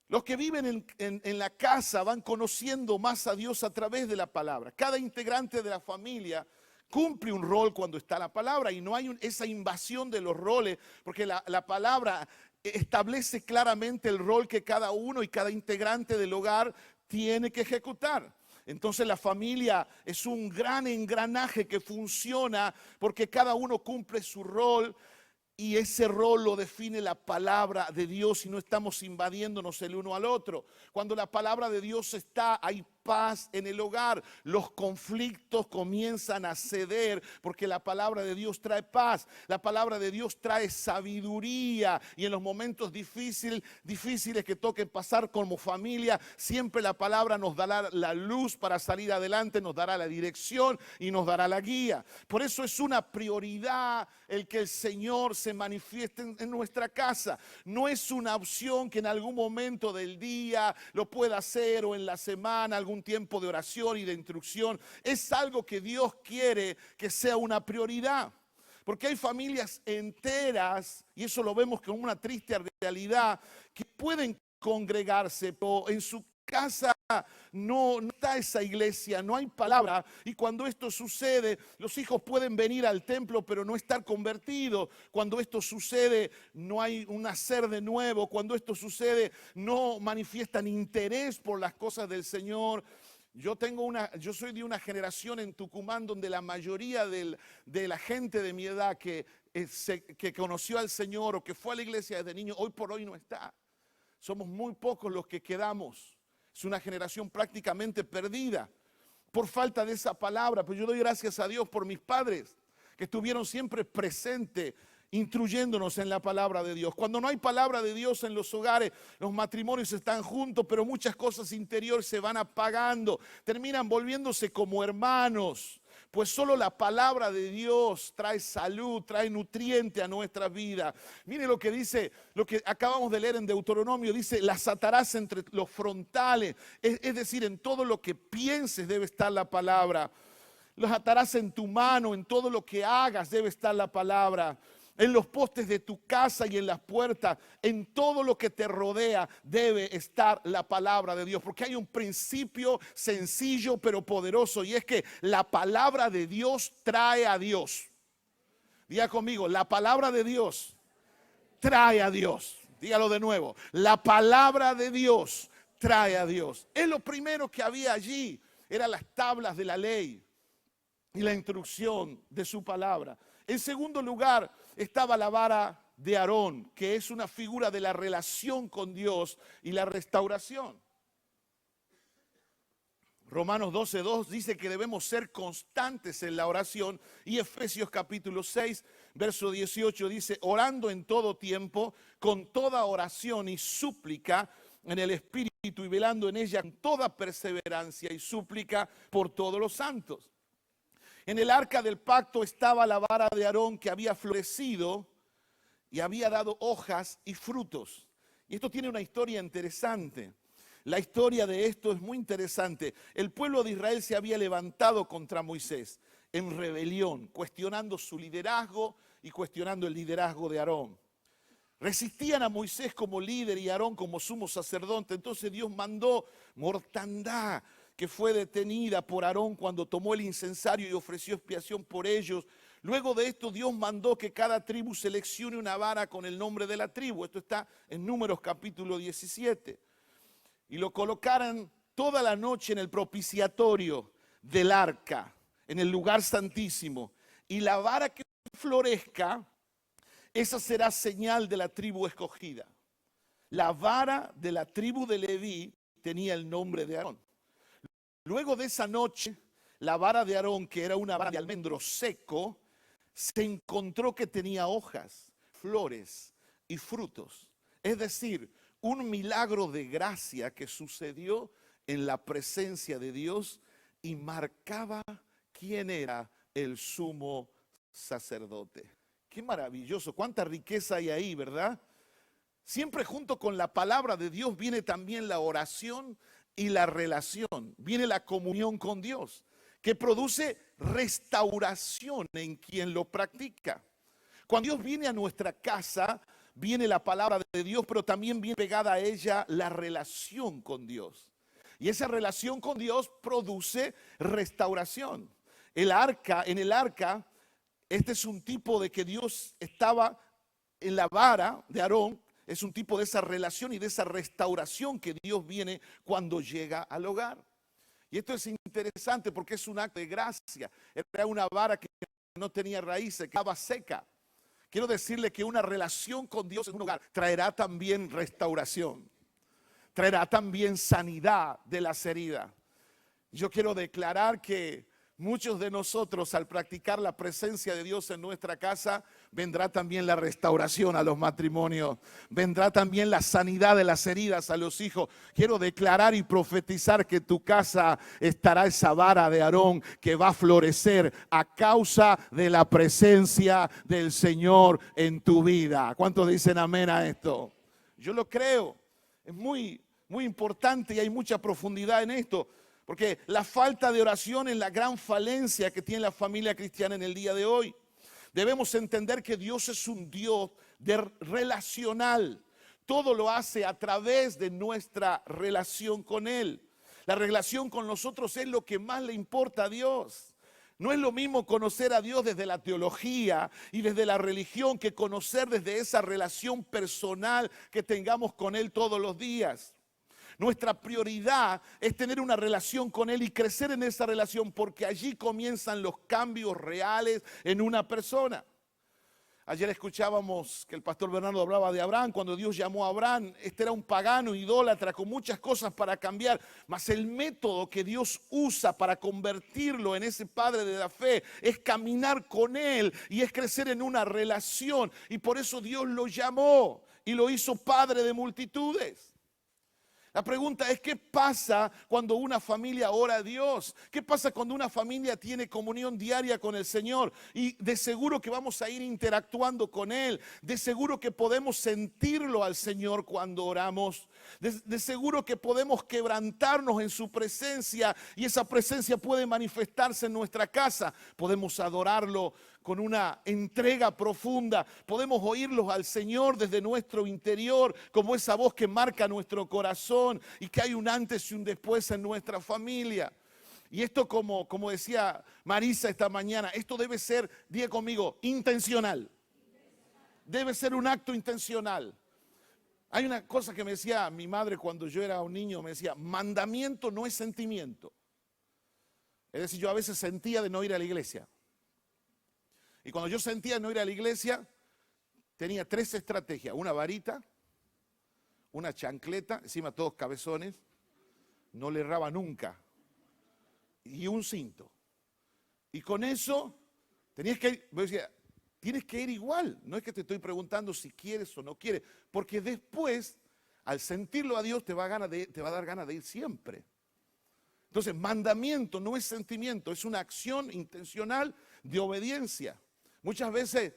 Los que viven en la casa van conociendo más a Dios a través de la palabra. Cada integrante de la familia cumple un rol cuando está la palabra y no hay esa invasión de los roles, porque la palabra establece claramente el rol que cada uno y cada integrante del hogar tiene que ejecutar. Entonces la familia es un gran engranaje que funciona porque cada uno cumple su rol. Y ese rol lo define la palabra de Dios y no estamos invadiéndonos el uno al otro. Cuando la palabra de Dios está, hay paz en el hogar. Los conflictos comienzan a ceder porque la palabra de Dios trae paz. La palabra de Dios trae sabiduría. Y en los momentos difíciles que toquen pasar como familia, siempre la palabra nos dará la luz para salir adelante, nos dará la dirección y nos dará la guía. Por eso es una prioridad el que el Señor se manifieste en nuestra casa. No es una opción que en algún momento del día lo pueda hacer o en la semana, algún tiempo de oración y de instrucción. Es algo que Dios quiere que sea una prioridad. Porque hay familias enteras, y eso lo vemos como una triste realidad, que pueden congregarse, pero en su casa no está esa iglesia, no hay palabra. Y cuando esto sucede, los hijos pueden venir al templo pero no estar convertidos. Cuando esto sucede, no hay un nacer de nuevo. Cuando esto sucede, no manifiestan interés por las cosas del Señor. Yo soy de una generación en Tucumán donde la mayoría de la gente de mi edad que conoció al Señor o que fue a la iglesia desde niño, hoy por hoy no está. Somos muy pocos los que quedamos. Es una generación prácticamente perdida por falta de esa palabra. Pero yo doy gracias a Dios por mis padres, que estuvieron siempre presentes, instruyéndonos en la palabra de Dios. Cuando no hay palabra de Dios en los hogares, los matrimonios están juntos, pero muchas cosas interiores se van apagando, terminan volviéndose como hermanos. Pues solo la palabra de Dios trae salud, trae nutriente a nuestra vida. Mire lo que dice, lo que acabamos de leer en Deuteronomio, dice, las atarás entre los frontales. Es decir, en todo lo que pienses debe estar la palabra. Los atarás en tu mano, en todo lo que hagas debe estar la palabra. En los postes de tu casa y en las puertas, en todo lo que te rodea debe estar la palabra de Dios. Porque hay un principio sencillo pero poderoso, y es que la palabra de Dios trae a Dios. Diga conmigo, la palabra de Dios trae a Dios. Dígalo de nuevo, la palabra de Dios trae a Dios. Es lo primero que había allí, eran las tablas de la ley y la instrucción de su palabra. En segundo lugar, estaba la vara de Aarón, que es una figura de la relación con Dios y la restauración. Romanos 12:2 dice que debemos ser constantes en la oración, y Efesios capítulo 6, verso 18 dice, orando en todo tiempo, con toda oración y súplica en el Espíritu, y velando en ella con toda perseverancia y súplica por todos los santos. En el arca del pacto estaba la vara de Aarón, que había florecido y había dado hojas y frutos. Y esto tiene una historia interesante. La historia de esto es muy interesante. El pueblo de Israel se había levantado contra Moisés en rebelión, cuestionando su liderazgo y cuestionando el liderazgo de Aarón. Resistían a Moisés como líder y a Aarón como sumo sacerdote. Entonces Dios mandó mortandad, que fue detenida por Aarón cuando tomó el incensario y ofreció expiación por ellos. Luego de esto, Dios mandó que cada tribu seleccione una vara con el nombre de la tribu. Esto está en Números capítulo 17. Y lo colocaran toda la noche en el propiciatorio del arca, en el lugar santísimo. Y la vara que florezca, esa será señal de la tribu escogida. La vara de la tribu de Leví tenía el nombre de Aarón. Luego de esa noche, la vara de Aarón, que era una vara de almendro seco, se encontró que tenía hojas, flores y frutos. Es decir, un milagro de gracia que sucedió en la presencia de Dios y marcaba quién era el sumo sacerdote. Qué maravilloso, cuánta riqueza hay ahí, ¿verdad? Siempre junto con la palabra de Dios viene también la oración y la relación, viene la comunión con Dios, que produce restauración en quien lo practica. Cuando Dios viene a nuestra casa, viene la palabra de Dios, pero también viene pegada a ella la relación con Dios. Y esa relación con Dios produce restauración. En el arca, este es un tipo de que Dios estaba en la vara de Aarón. Es un tipo de esa relación y de esa restauración que Dios viene cuando llega al hogar. Y esto es interesante porque es un acto de gracia. Era una vara que no tenía raíces, que estaba seca. Quiero decirle que una relación con Dios en un hogar traerá también restauración. Traerá también sanidad de las heridas. Yo quiero declarar que muchos de nosotros, al practicar la presencia de Dios en nuestra casa, vendrá también la restauración a los matrimonios. Vendrá también la sanidad de las heridas a los hijos. Quiero declarar y profetizar que en tu casa estará esa vara de Aarón que va a florecer a causa de la presencia del Señor en tu vida. ¿Cuántos dicen amén a esto? Yo lo creo. Es muy importante y hay mucha profundidad en esto. Porque la falta de oración es la gran falencia que tiene la familia cristiana en el día de hoy. Debemos entender que Dios es un Dios relacional. Todo lo hace a través de nuestra relación con Él. La relación con nosotros es lo que más le importa a Dios. No es lo mismo conocer a Dios desde la teología y desde la religión que conocer desde esa relación personal que tengamos con Él todos los días. Nuestra prioridad es tener una relación con Él y crecer en esa relación, porque allí comienzan los cambios reales en una persona. Ayer escuchábamos que el pastor Bernardo hablaba de Abraham. Cuando Dios llamó a Abraham, este era un pagano, idólatra, con muchas cosas para cambiar. Mas el método que Dios usa para convertirlo en ese padre de la fe es caminar con él y es crecer en una relación. Y por eso Dios lo llamó y lo hizo padre de multitudes. La pregunta es, ¿qué pasa cuando una familia ora a Dios? ¿Qué pasa cuando una familia tiene comunión diaria con el Señor? Y de seguro que vamos a ir interactuando con Él. De seguro que podemos sentirlo al Señor cuando oramos. De seguro que podemos quebrantarnos en su presencia y esa presencia puede manifestarse en nuestra casa. Podemos adorarlo con una entrega profunda. Podemos oírlos al Señor desde nuestro interior, como esa voz que marca nuestro corazón y que hay un antes y un después en nuestra familia. Y esto, como decía Marisa esta mañana, esto debe ser, diga conmigo, intencional. Debe ser un acto intencional. Hay una cosa que me decía mi madre cuando yo era un niño, me decía, mandamiento no es sentimiento. Es decir, yo a veces sentía de no ir a la iglesia. Y cuando yo sentía no ir a la iglesia, tenía 3 estrategias. Una varita, una chancleta, encima todos cabezones, no le erraba nunca, y un cinto. Y con eso, tienes que ir igual. No es que te estoy preguntando si quieres o no quieres, porque después, al sentirlo a Dios, te va a dar ganas de ir siempre. Entonces, mandamiento no es sentimiento, es una acción intencional de obediencia. Muchas veces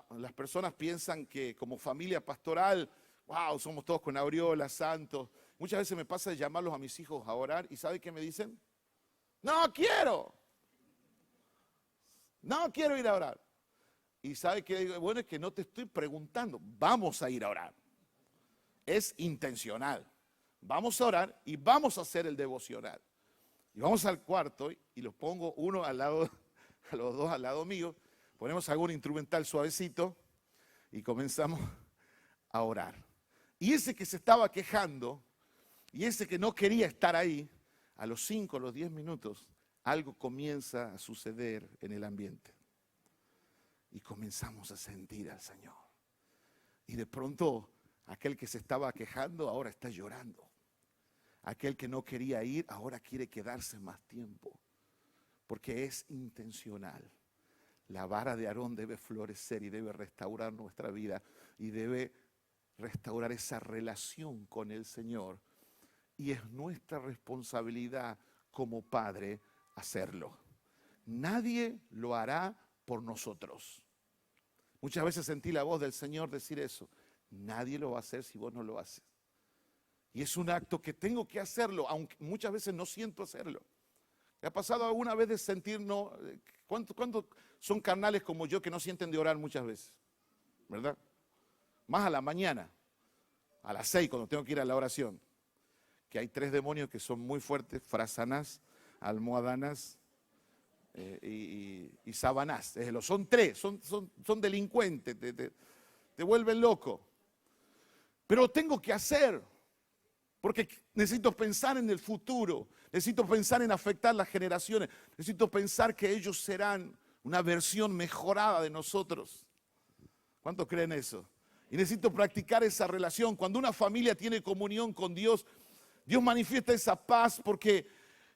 las personas piensan que como familia pastoral, wow, somos todos con aureolas, santos. Muchas veces me pasa de llamarlos a mis hijos a orar y ¿sabe qué me dicen? No quiero ir a orar. Y ¿sabe qué digo? Bueno, es que no te estoy preguntando, vamos a ir a orar. Es intencional. Vamos a orar y vamos a hacer el devocional. Y vamos al cuarto y los pongo uno al lado, a los dos al lado mío. Ponemos algún instrumental suavecito y comenzamos a orar. Y ese que se estaba quejando y ese que no quería estar ahí, a los 5, a los 10 minutos, algo comienza a suceder en el ambiente. Y comenzamos a sentir al Señor. Y de pronto, aquel que se estaba quejando ahora está llorando. Aquel que no quería ir ahora quiere quedarse más tiempo. Porque es intencional. La vara de Aarón debe florecer y debe restaurar nuestra vida y debe restaurar esa relación con el Señor. Y es nuestra responsabilidad como padre hacerlo. Nadie lo hará por nosotros. Muchas veces sentí la voz del Señor decir eso. Nadie lo va a hacer si vos no lo haces. Y es un acto que tengo que hacerlo, aunque muchas veces no siento hacerlo. ¿Me ha pasado alguna vez de sentir no? ¿Cuántos son carnales como yo que no sienten de orar muchas veces? ¿Verdad? Más a la mañana, a las 6 cuando tengo que ir a la oración. Que hay 3 demonios que son muy fuertes, frasanás, almohadanas y sabanás. Son 3, son delincuentes, te vuelven loco. Pero tengo que hacer, porque necesito pensar en el futuro, necesito pensar en afectar las generaciones, necesito pensar que ellos serán una versión mejorada de nosotros. ¿Cuántos creen eso? Y necesito practicar esa relación. Cuando una familia tiene comunión con Dios, Dios manifiesta esa paz porque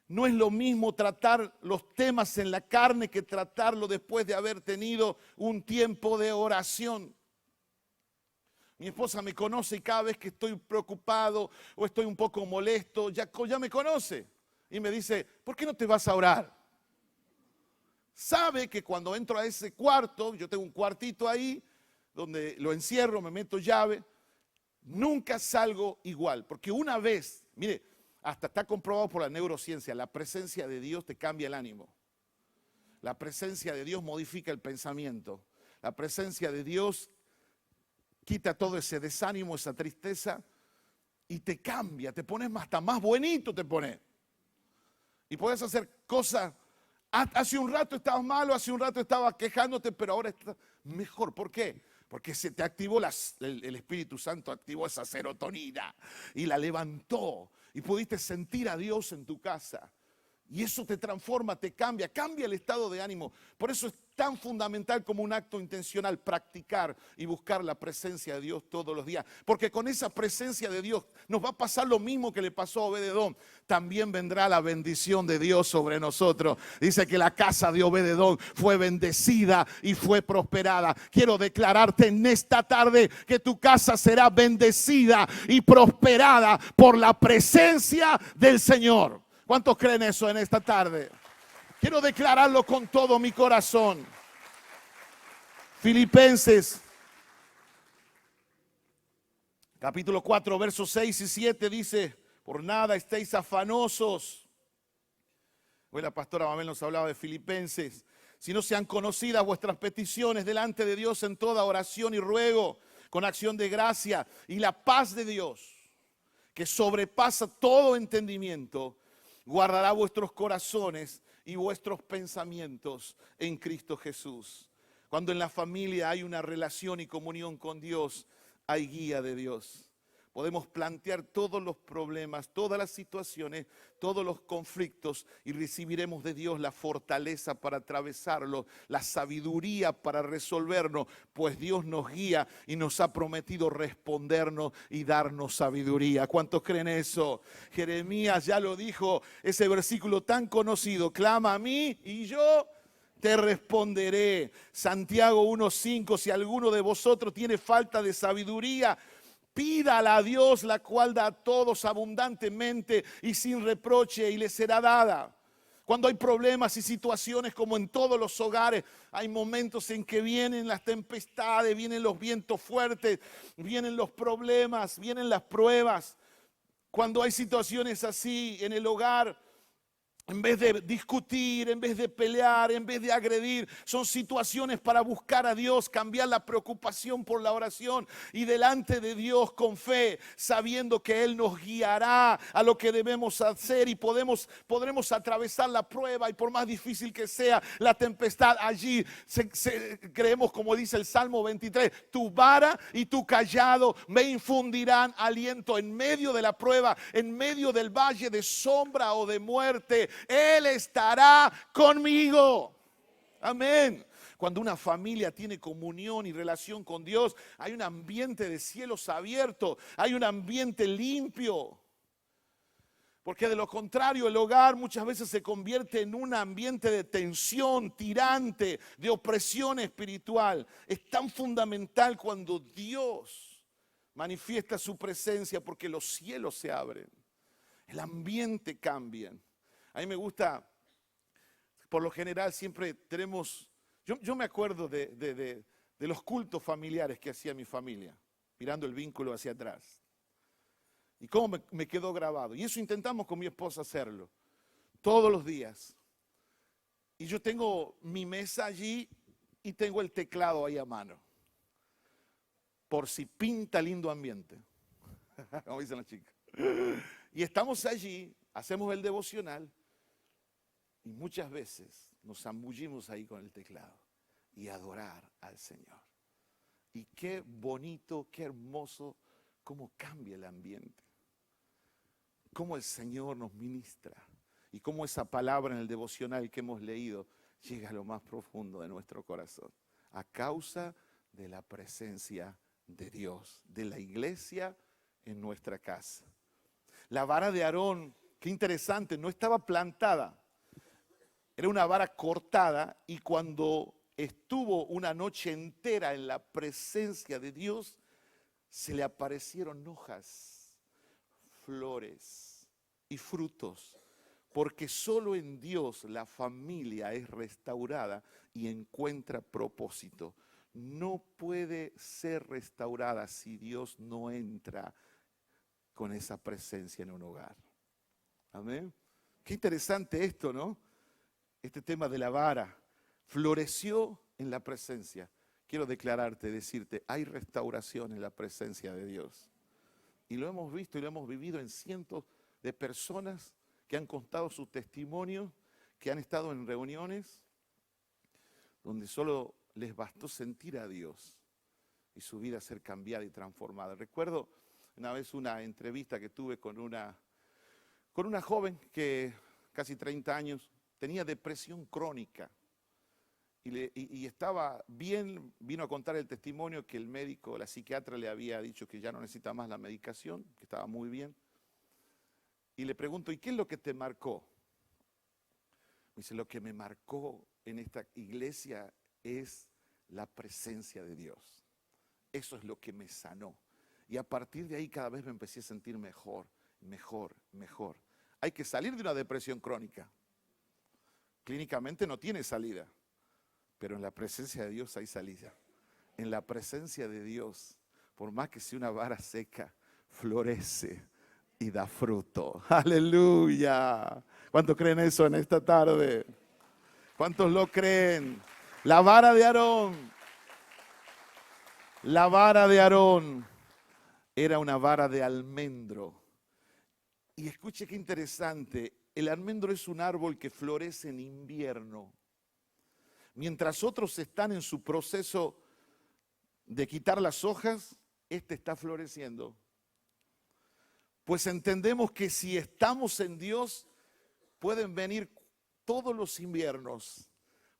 no es lo mismo tratar los temas en la carne que tratarlo después de haber tenido un tiempo de oración. Mi esposa me conoce y cada vez que estoy preocupado o estoy un poco molesto, ya me conoce. Y me dice, ¿por qué no te vas a orar? Sabe que cuando entro a ese cuarto, yo tengo un cuartito ahí, donde lo encierro, me meto llave, nunca salgo igual. Porque una vez, mire, hasta está comprobado por la neurociencia, la presencia de Dios te cambia el ánimo. La presencia de Dios modifica el pensamiento. La presencia de Dios quita todo ese desánimo, esa tristeza y te cambia, te pones hasta más bonito te pones. Y puedes hacer cosas, hace un rato estabas malo, hace un rato estabas quejándote, pero ahora estás mejor. ¿Por qué? Porque se te activó el Espíritu Santo, activó esa serotonina y la levantó y pudiste sentir a Dios en tu casa. Y eso te transforma, te cambia el estado de ánimo. Por eso es tan fundamental como un acto intencional practicar y buscar la presencia de Dios todos los días. Porque con esa presencia de Dios nos va a pasar lo mismo que le pasó a Obed-edom. También vendrá la bendición de Dios sobre nosotros. Dice que la casa de Obed-edom fue bendecida y fue prosperada. Quiero declararte en esta tarde que tu casa será bendecida y prosperada por la presencia del Señor. ¿Cuántos creen eso en esta tarde? Quiero declararlo con todo mi corazón. Filipenses, capítulo 4, versos 6 y 7 dice, por nada estéis afanosos. Hoy la pastora Mabel nos hablaba de Filipenses. Si no sean conocidas vuestras peticiones delante de Dios en toda oración y ruego, con acción de gracia, y la paz de Dios, que sobrepasa todo entendimiento, guardará vuestros corazones y vuestros pensamientos en Cristo Jesús. Cuando en la familia hay una relación y comunión con Dios, hay guía de Dios. Podemos plantear todos los problemas, todas las situaciones, todos los conflictos y recibiremos de Dios la fortaleza para atravesarlo, la sabiduría para resolvernos, pues Dios nos guía y nos ha prometido respondernos y darnos sabiduría. ¿Cuántos creen eso? Jeremías ya lo dijo, ese versículo tan conocido, clama a mí y yo te responderé. Santiago 1:5, si alguno de vosotros tiene falta de sabiduría, pídala a Dios, la cual da a todos abundantemente y sin reproche, y le será dada. Cuando hay problemas y situaciones, como en todos los hogares, hay momentos en que vienen las tempestades, vienen los vientos fuertes, vienen los problemas, vienen las pruebas. Cuando hay situaciones así en el hogar, en vez de discutir, en vez de pelear, en vez de agredir, son situaciones para buscar a Dios, cambiar la preocupación por la oración y delante de Dios con fe, sabiendo que Él nos guiará a lo que debemos hacer y podremos atravesar la prueba, y por más difícil que sea la tempestad, allí creemos, como dice el Salmo 23, tu vara y tu cayado me infundirán aliento en medio de la prueba, en medio del valle de sombra o de muerte. Él estará conmigo. Amén. Cuando una familia tiene comunión y relación con Dios, hay un ambiente de cielos abiertos, hay un ambiente limpio. Porque de lo contrario, el hogar muchas veces se convierte en un ambiente de tensión, tirante, de opresión espiritual. Es tan fundamental cuando Dios manifiesta su presencia, porque los cielos se abren, el ambiente cambia. A mí me gusta, por lo general siempre tenemos, yo me acuerdo de los cultos familiares que hacía mi familia, mirando el vínculo hacia atrás. Y cómo me quedó grabado. Y eso intentamos con mi esposa hacerlo, todos los días. Y yo tengo mi mesa allí y tengo el teclado ahí a mano, por si pinta lindo ambiente, como dicen las chicas. Y estamos allí, hacemos el devocional. Y muchas veces nos zambullimos ahí con el teclado y adorar al Señor. Y qué bonito, qué hermoso, cómo cambia el ambiente. Cómo el Señor nos ministra y cómo esa palabra en el devocional que hemos leído llega a lo más profundo de nuestro corazón. A causa de la presencia de Dios, de la iglesia en nuestra casa. La vara de Aarón, qué interesante, no estaba plantada. Era una vara cortada, y cuando estuvo una noche entera en la presencia de Dios, se le aparecieron hojas, flores y frutos, porque solo en Dios la familia es restaurada y encuentra propósito. No puede ser restaurada si Dios no entra con esa presencia en un hogar. Amén. Qué interesante esto, ¿no? Este tema de la vara floreció en la presencia. Quiero declararte, decirte, hay restauración en la presencia de Dios. Y lo hemos visto y lo hemos vivido en cientos de personas que han contado su testimonio, que han estado en reuniones donde solo les bastó sentir a Dios y su vida ser cambiada y transformada. Recuerdo una vez una entrevista que tuve con una joven que casi 30 años, tenía depresión crónica. Y estaba bien, vino a contar el testimonio que el médico, la psiquiatra le había dicho que ya no necesita más la medicación, que estaba muy bien. Y le pregunto, ¿y qué es lo que te marcó? Me dice, lo que me marcó en esta iglesia es la presencia de Dios. Eso es lo que me sanó. Y a partir de ahí cada vez me empecé a sentir mejor, mejor, mejor. Hay que salir de una depresión crónica. Clínicamente no tiene salida. Pero en la presencia de Dios hay salida. En la presencia de Dios, por más que sea una vara seca, florece y da fruto. Aleluya. ¿Cuántos creen eso en esta tarde? ¿Cuántos lo creen? La vara de Aarón. La vara de Aarón era una vara de almendro. Y escuche qué interesante. El almendro es un árbol que florece en invierno. Mientras otros están en su proceso de quitar las hojas, este está floreciendo. Pues entendemos que si estamos en Dios, pueden venir todos los inviernos,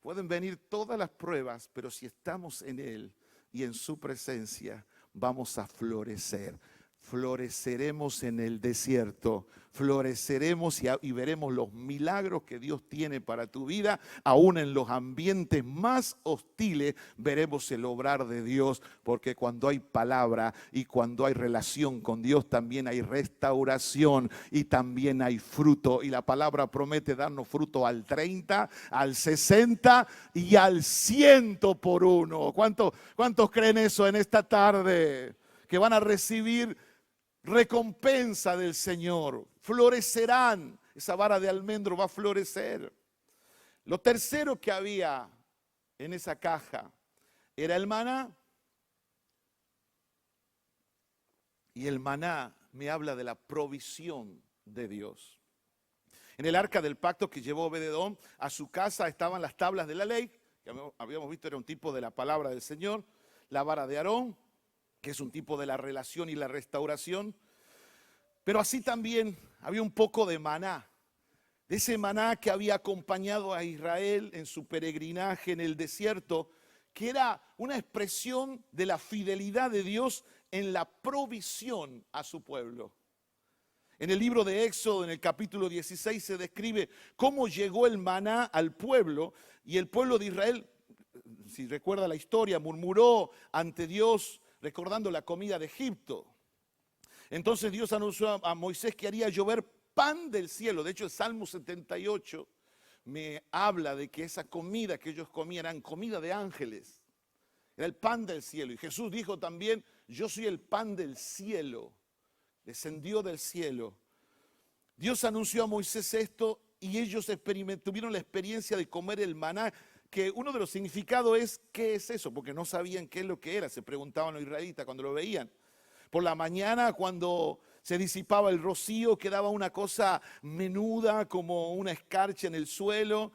pueden venir todas las pruebas, pero si estamos en Él y en su presencia, vamos a florecer. Floreceremos en el desierto, floreceremos y veremos los milagros que Dios tiene para tu vida. Aún en los ambientes más hostiles veremos el obrar de Dios, porque cuando hay palabra y cuando hay relación con Dios también hay restauración y también hay fruto. Y la palabra promete darnos fruto al 30, al 60 y al 100 por uno. ¿Cuántos creen eso en esta tarde? Que van a recibir recompensa del Señor, florecerán, esa vara de almendro va a florecer. Lo tercero que había en esa caja era el maná. Y el maná me habla de la provisión de Dios. En el arca del pacto que llevó Obed-edom a su casa estaban las tablas de la ley, que habíamos visto era un tipo de la palabra del Señor, la vara de Aarón, que es un tipo de la relación y la restauración. Pero así también había un poco de maná, de ese maná que había acompañado a Israel en su peregrinaje en el desierto, que era una expresión de la fidelidad de Dios en la provisión a su pueblo. En el libro de Éxodo, en el capítulo 16, se describe cómo llegó el maná al pueblo, y el pueblo de Israel, si recuerda la historia, murmuró ante Dios recordando la comida de Egipto. Entonces Dios anunció a Moisés que haría llover pan del cielo. De hecho, el Salmo 78 me habla de que esa comida que ellos comían eran comida de ángeles. Era el pan del cielo. Y Jesús dijo también, yo soy el pan del cielo. Descendió del cielo. Dios anunció a Moisés esto y ellos tuvieron la experiencia de comer el maná, que uno de los significados es, ¿qué es eso? Porque no sabían qué es lo que era, se preguntaban los israelitas cuando lo veían. Por la mañana, cuando se disipaba el rocío, quedaba una cosa menuda como una escarcha en el suelo.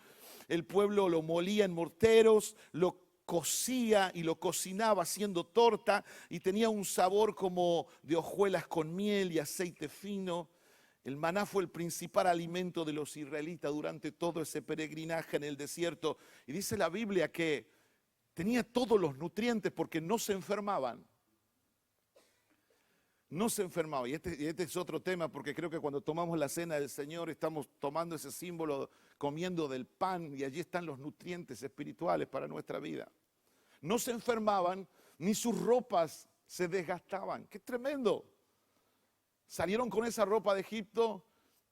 El pueblo lo molía en morteros, lo cocía y lo cocinaba haciendo torta y tenía un sabor como de hojuelas con miel y aceite fino. El maná fue el principal alimento de los israelitas durante todo ese peregrinaje en el desierto. Y dice la Biblia que tenía todos los nutrientes porque no se enfermaban. No se enfermaban. Y este es otro tema, porque creo que cuando tomamos la cena del Señor estamos tomando ese símbolo, comiendo del pan, y allí están los nutrientes espirituales para nuestra vida. No se enfermaban, ni sus ropas se desgastaban. ¡Qué tremendo! Salieron con esa ropa de Egipto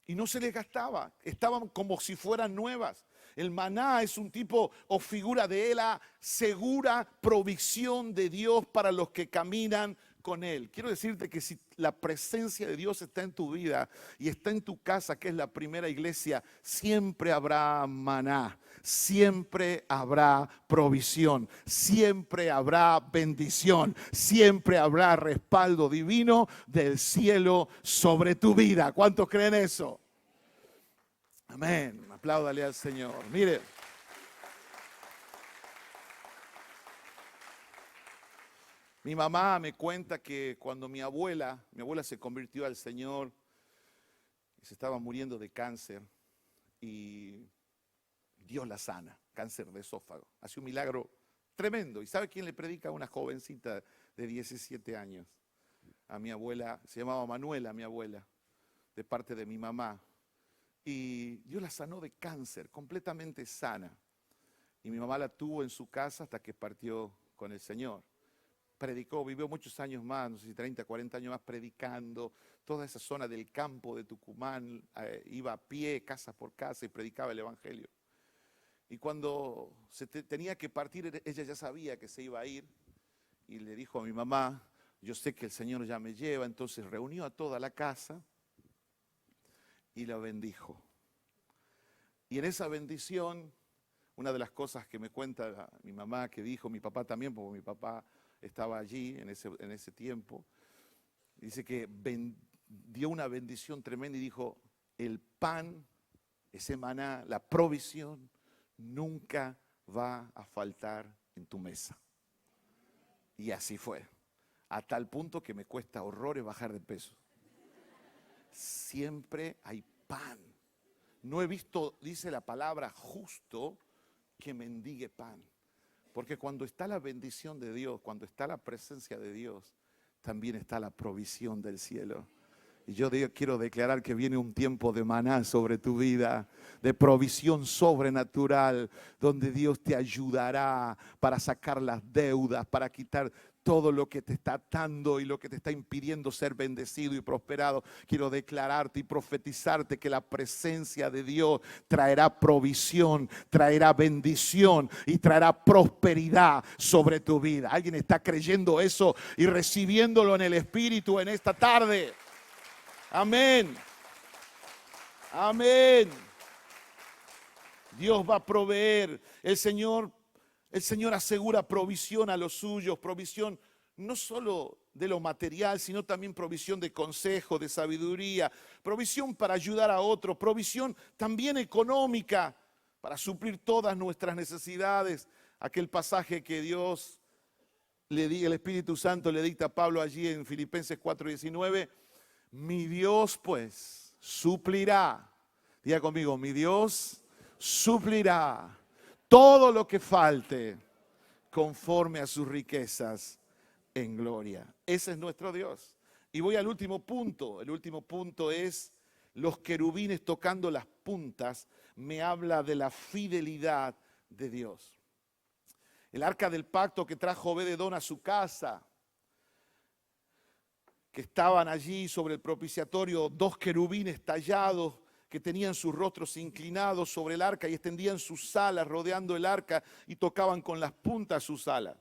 y no se les gastaba. Estaban como si fueran nuevas. El maná es un tipo o figura de la segura provisión de Dios para los que caminan con Él. Quiero decirte que si la presencia de Dios está en tu vida y está en tu casa, que es la primera iglesia, siempre habrá maná, siempre habrá provisión, siempre habrá bendición, siempre habrá respaldo divino del cielo sobre tu vida. ¿Cuántos creen eso? Amén. Apláudale al Señor. Mire. Mi mamá me cuenta que cuando mi abuela se convirtió al Señor, se estaba muriendo de cáncer, y Dios la sana, cáncer de esófago. Hace un milagro tremendo. ¿Y sabe quién le predica a una jovencita de 17 años? A mi abuela, se llamaba Manuela, mi abuela, de parte de mi mamá. Y Dios la sanó de cáncer, completamente sana. Y mi mamá la tuvo en su casa hasta que partió con el Señor. Predicó, vivió muchos años más, no sé si 30, 40 años más predicando. Toda esa zona del campo de Tucumán, iba a pie, casa por casa y predicaba el Evangelio. Y cuando tenía que partir, ella ya sabía que se iba a ir. Y le dijo a mi mamá, yo sé que el Señor ya me lleva. Entonces reunió a toda la casa y la bendijo. Y en esa bendición, una de las cosas que me cuenta mi mamá, que dijo mi papá también, porque mi papá estaba allí en ese tiempo, dice que dio una bendición tremenda y dijo, el pan, ese maná, la provisión, nunca va a faltar en tu mesa. Y así fue, a tal punto que me cuesta horrores bajar de peso. Siempre hay pan. No he visto, dice la palabra, justo que mendigue pan. Porque cuando está la bendición de Dios, cuando está la presencia de Dios, también está la provisión del cielo. Y yo quiero declarar que viene un tiempo de maná sobre tu vida, de provisión sobrenatural, donde Dios te ayudará para sacar las deudas, para quitar todo lo que te está atando y lo que te está impidiendo ser bendecido y prosperado. Quiero declararte y profetizarte que la presencia de Dios traerá provisión, traerá bendición y traerá prosperidad sobre tu vida. ¿Alguien está creyendo eso y recibiéndolo en el Espíritu en esta tarde? Amén. Amén. Dios va a proveer. El Señor asegura provisión a los suyos, provisión no solo de lo material, sino también provisión de consejo, de sabiduría, provisión para ayudar a otros, provisión también económica para suplir todas nuestras necesidades. Aquel pasaje que Dios el Espíritu Santo le dicta a Pablo allí en Filipenses 4:19, mi Dios pues suplirá, diga conmigo, mi Dios suplirá todo lo que falte conforme a sus riquezas en gloria. Ese es nuestro Dios. Y voy al último punto. El último punto es los querubines tocando las puntas. Me habla de la fidelidad de Dios. El arca del pacto que trajo Obed-edom a su casa, que estaban allí sobre el propiciatorio, dos querubines tallados que tenían sus rostros inclinados sobre el arca y extendían sus alas rodeando el arca y tocaban con las puntas sus alas.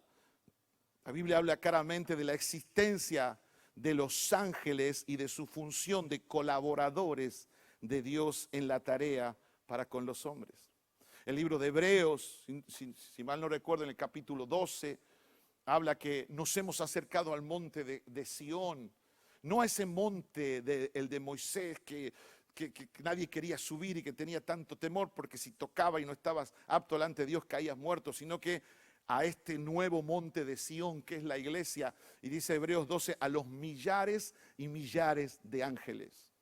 La Biblia habla claramente de la existencia de los ángeles y de su función de colaboradores de Dios en la tarea para con los hombres. El libro de Hebreos, si mal no recuerdo, en el capítulo 12, habla que nos hemos acercado al monte de Sión, no a ese monte el de Moisés que nadie quería subir y que tenía tanto temor porque si tocaba y no estabas apto delante de Dios caías muerto, sino que a este nuevo monte de Sión que es la iglesia, y dice Hebreos 12, a los millares y millares de ángeles.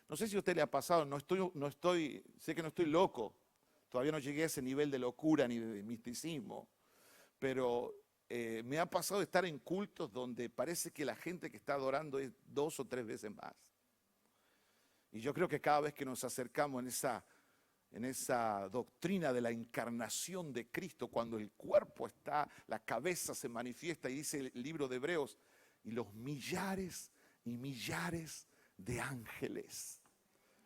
No sé si a usted le ha pasado, sé que no estoy loco, todavía no llegué a ese nivel de locura ni de misticismo, pero me ha pasado de estar en cultos donde parece que la gente que está adorando es 2 o 3 veces más. Y yo creo que cada vez que nos acercamos en esa doctrina de la encarnación de Cristo, cuando el cuerpo está, la cabeza se manifiesta, y dice el libro de Hebreos, y los millares y millares de ángeles.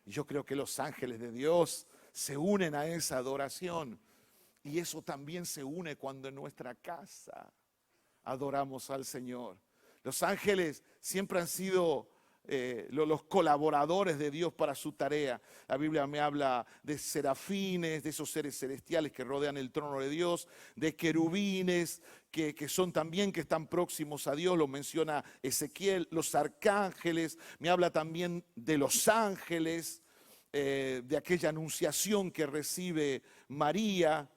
Y yo creo que los ángeles de Dios se unen a esa adoración. Y eso también se une cuando en nuestra casa adoramos al Señor. Los ángeles siempre han sido los colaboradores de Dios para su tarea. La Biblia me habla de serafines, de esos seres celestiales que rodean el trono de Dios, de querubines que son también, que están próximos a Dios, lo menciona Ezequiel, los arcángeles, me habla también de los ángeles, de aquella anunciación que recibe María.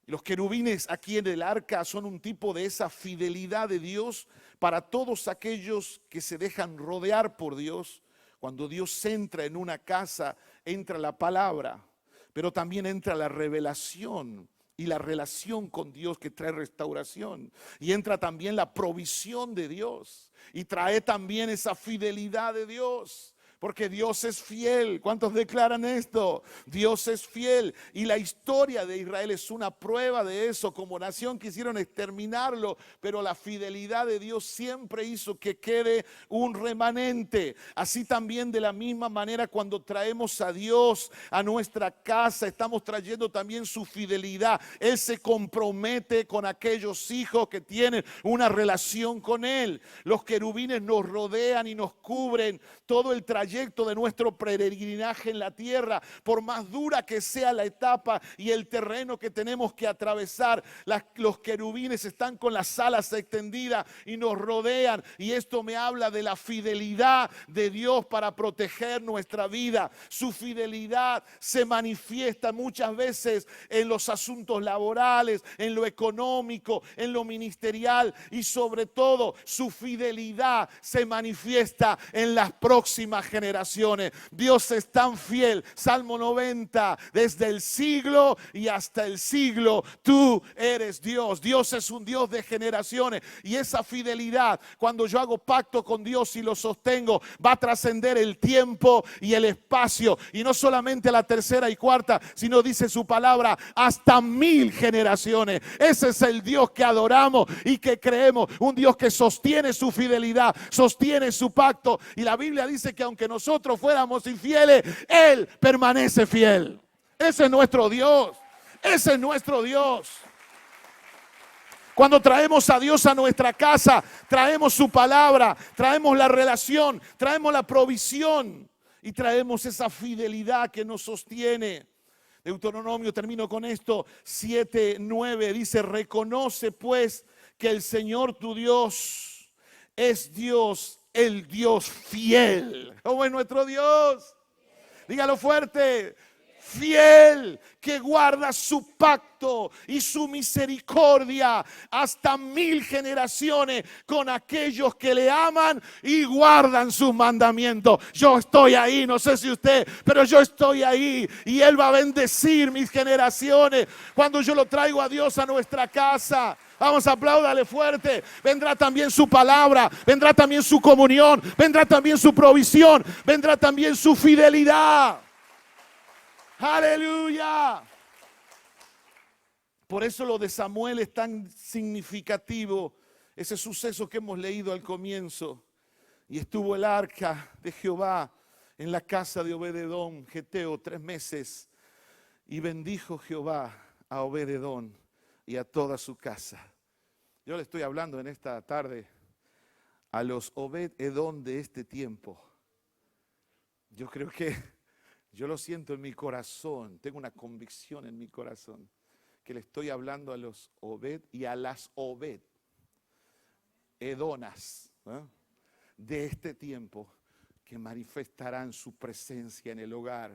Los querubines aquí en el arca son un tipo de esa fidelidad de Dios para todos aquellos que se dejan rodear por Dios. Cuando Dios entra en una casa, entra la palabra, pero también entra la revelación y la relación con Dios que trae restauración. Y entra también la provisión de Dios y trae también esa fidelidad de Dios. Porque Dios es fiel. ¿Cuántos declaran esto? Dios es fiel. Y la historia de Israel es una prueba de eso. Como nación quisieron exterminarlo, pero la fidelidad de Dios siempre hizo que quede un remanente. Así también de la misma manera cuando traemos a Dios a nuestra casa, estamos trayendo también su fidelidad. Él se compromete con aquellos hijos que tienen una relación con Él. Los querubines nos rodean y nos cubren todo el trayecto de nuestro peregrinaje en la tierra. Por más dura que sea la etapa y el terreno que tenemos que atravesar, los querubines están con las alas extendidas y nos rodean. Y esto me habla de la fidelidad de Dios para proteger nuestra vida. Su fidelidad se manifiesta muchas veces en los asuntos laborales, en lo económico, en lo ministerial, y sobre todo su fidelidad se manifiesta en las próximas generaciones. Dios es tan fiel. Salmo 90, desde el siglo y hasta el siglo, tú eres Dios. Dios es un Dios de generaciones, y esa fidelidad, cuando yo hago pacto con Dios y lo sostengo, va a trascender el tiempo y el espacio, y no solamente a la tercera y cuarta, sino dice su palabra, hasta 1000 generaciones. Ese es el Dios que adoramos y que creemos, un Dios que sostiene su fidelidad, sostiene su pacto. Y la Biblia dice que aunque nosotros fuéramos infieles, Él permanece fiel. Ese es nuestro Dios. Ese es nuestro Dios. Cuando traemos a Dios a nuestra casa, traemos su palabra, traemos la relación, traemos la provisión y traemos esa fidelidad que nos sostiene. Deuteronomio, termino con esto, 7:9 dice: reconoce pues que el Señor tu Dios es Dios, el Dios fiel. ¿Cómo es nuestro Dios? Dígalo fuerte. Fiel, que guarda su pacto y su misericordia hasta 1000 generaciones con aquellos que le aman y guardan sus mandamientos. Yo estoy ahí, no sé si usted, pero yo estoy ahí, y Él va a bendecir mis generaciones cuando yo lo traigo a Dios a nuestra casa. Vamos, apláudale fuerte. Vendrá también su palabra, vendrá también su comunión, vendrá también su provisión, vendrá también su fidelidad. Aleluya. Por eso lo de Samuel es tan significativo, ese suceso que hemos leído al comienzo. Y estuvo el arca de Jehová en la casa de Obed-edom, geteo, 3 meses. Y bendijo Jehová a Obed-edom y a toda su casa. Yo le estoy hablando en esta tarde a los Obed-edom de este tiempo. Yo creo que yo lo siento en mi corazón, tengo una convicción en mi corazón, que le estoy hablando a los Obed y a las Obed-edonas, ¿eh?, de este tiempo, que manifestarán su presencia en el hogar,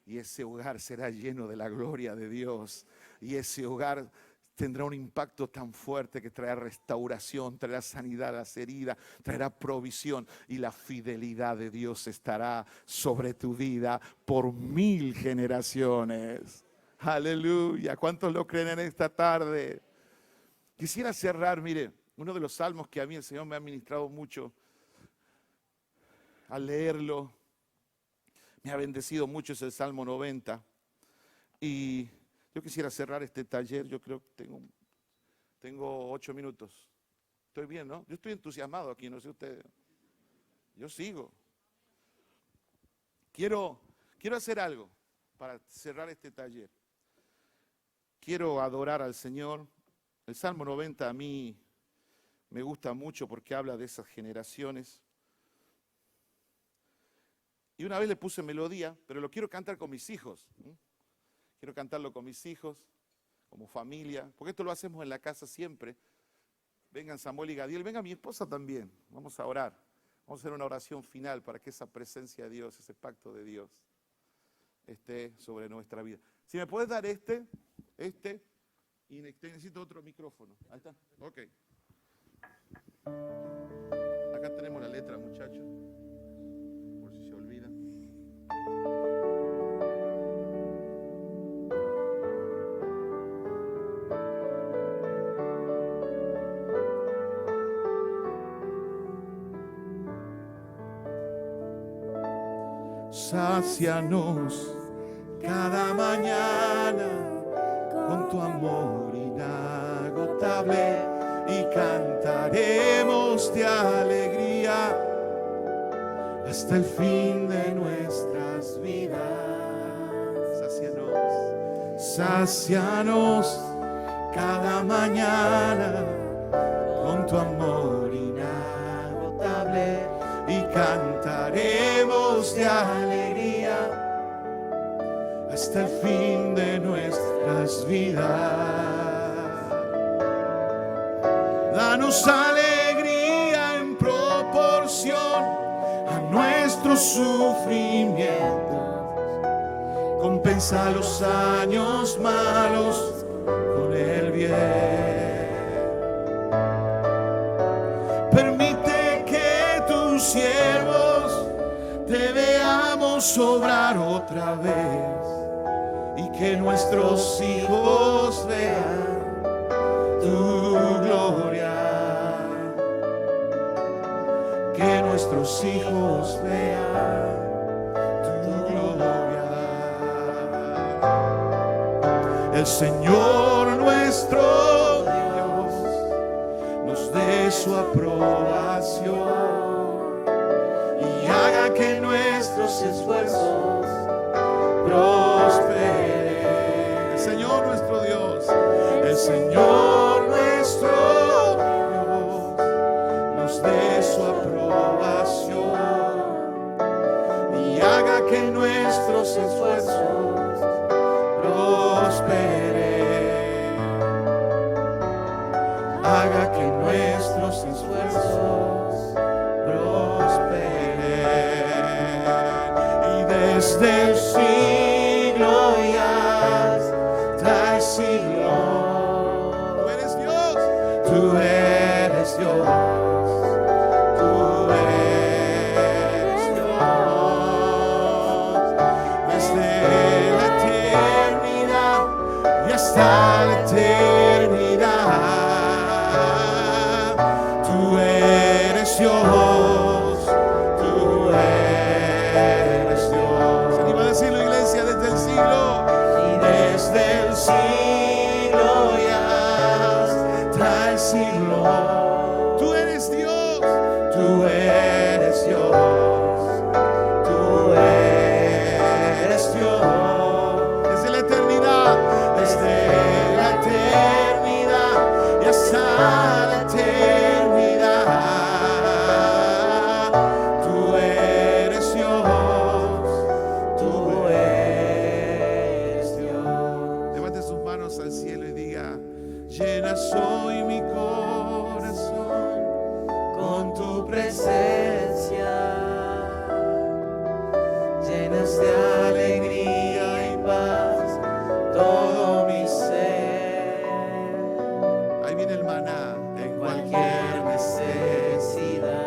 y ese hogar será lleno de la gloria de Dios, y ese hogar tendrá un impacto tan fuerte que traerá restauración, traerá sanidad a las heridas, traerá provisión, y la fidelidad de Dios estará sobre tu vida por 1000 generaciones. Aleluya. ¿Cuántos lo creen en esta tarde? Quisiera cerrar, mire, uno de los salmos que a mí el Señor me ha ministrado mucho al leerlo, me ha bendecido mucho, es el Salmo 90. Y yo quisiera cerrar este taller. Yo creo que tengo 8 minutos. Estoy bien, ¿no? Yo estoy entusiasmado aquí, no sé usted. Yo sigo. Quiero hacer algo para cerrar este taller. Quiero adorar al Señor. El Salmo 90 a mí me gusta mucho porque habla de esas generaciones. Y una vez le puse melodía, pero lo quiero cantar con mis hijos. Quiero cantarlo con mis hijos, como familia, porque esto lo hacemos en la casa siempre. Vengan Samuel y Gadiel, venga mi esposa también. Vamos a orar. Vamos a hacer una oración final para que esa presencia de Dios, ese pacto de Dios, esté sobre nuestra vida. Si me puedes dar y necesito otro micrófono. Ahí está. Ok. Acá tenemos la letra, muchachos, por si se olvidan. sácianos cada mañana con tu amor inagotable y cantaremos de alegría hasta el fin de nuestras vidas. Sácianos cada mañana con tu amor inagotable y cantaremos de alegría hasta el fin de nuestras vidas. Danos alegría en proporción a nuestros sufrimientos. Compensa los años malos con el bien. Permite que tus siervos te veamos obrar otra vez y que nuestros hijos vean tu gloria. Que nuestros hijos vean tu gloria. El Señor nuestro Dios nos dé su aprobación y haga que nuestros esfuerzos prosperen. El Señor nuestro Dios, el Señor nuestro Dios nos dé su aprobación y haga que nuestros esfuerzos prosperen. Haga que nuestros esfuerzos prosperen. Y desde el siglo y hasta el siglo, tú eres Dios. Tú eres Dios. Tú eres Dios. Desde la eternidad y hasta la eternidad, tú eres Dios, tú eres Dios. ¿Se anima a decirlo, iglesia? Desde el siglo y desde el siglo y hasta el siglo, tú eres Dios, tú eres Dios, tú eres Dios. Desde la eternidad y hasta la eternidad, tú eres Dios, tú eres Dios. Levante sus manos al cielo y diga: llena soy mi corazón con tu presencia, llenas de alegría y paz todo mi ser. Ahí viene el maná. En cualquier necesidad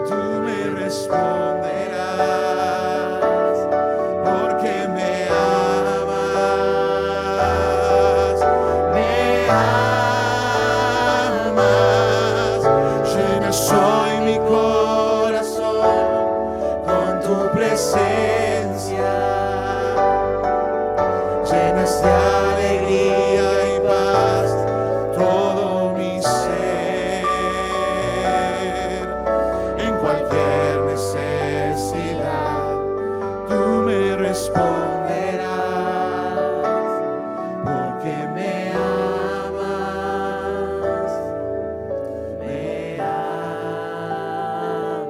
tú me responderás, porque me amas, llena soy mi corazón con tu presencia, llenas de alegría y paz todo mi ser. En cualquier necesidad tú me responderás, porque me amas, me amas.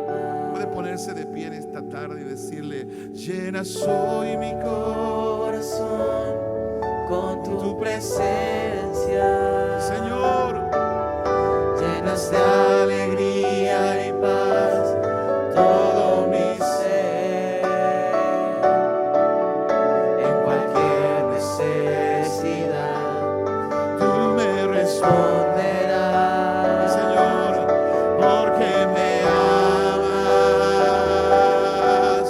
Puede ponerse de pie en esta tarde y decirle: llena soy mi corazón con tu presencia, Señor, llenas de alegría y paz todo mi ser. En cualquier necesidad tú me responderás, Señor, porque me amas,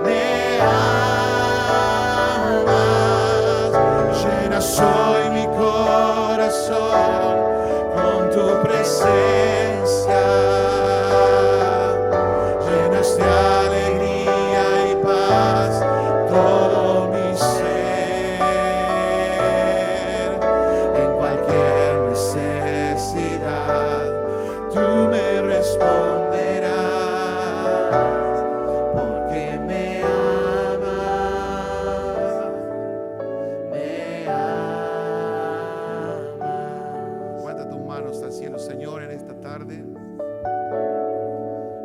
me amas. Llena soy mi corazón con tu presencia, llenas de alegría y paz tarde.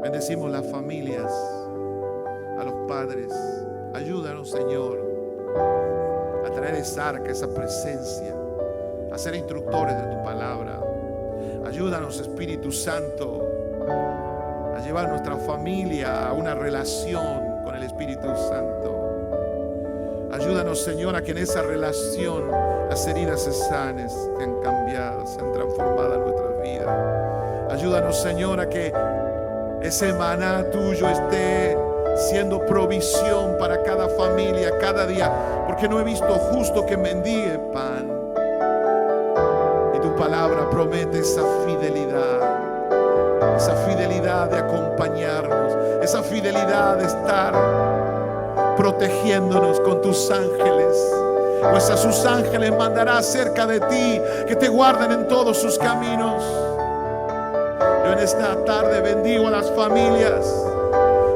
Bendecimos las familias, a los padres. Ayúdanos, Señor, a traer esa arca, esa presencia, a ser instructores de tu palabra. Ayúdanos, Espíritu Santo, a llevar nuestra familia a una relación con el Espíritu Santo. Ayúdanos, Señor, a que en esa relación las heridas se sanen, sean cambiadas, sean transformadas en nuestras vidas. Ayúdanos, Señor, a que ese maná tuyo esté siendo provisión para cada familia, cada día, porque no he visto justo que mendigue pan. Y tu palabra promete esa fidelidad de acompañarnos, esa fidelidad de estar protegiéndonos con tus ángeles. Pues a sus ángeles mandará cerca de ti, que te guarden en todos sus caminos. Yo en esta tarde bendigo a las familias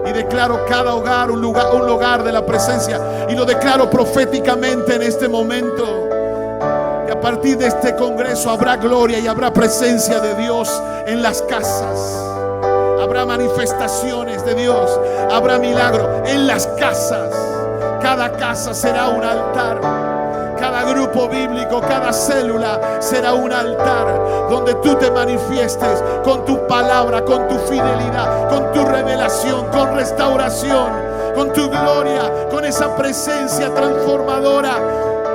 y declaro cada hogar un lugar de la presencia, y lo declaro proféticamente en este momento, que a partir de este congreso habrá gloria y habrá presencia de Dios en las casas. Habrá manifestaciones de Dios, habrá milagro en las casas. Cada casa será un altar. Cada grupo bíblico, cada célula será un altar donde tú te manifiestes con tu palabra, con tu fidelidad, con tu revelación, con restauración, con tu gloria, con esa presencia transformadora,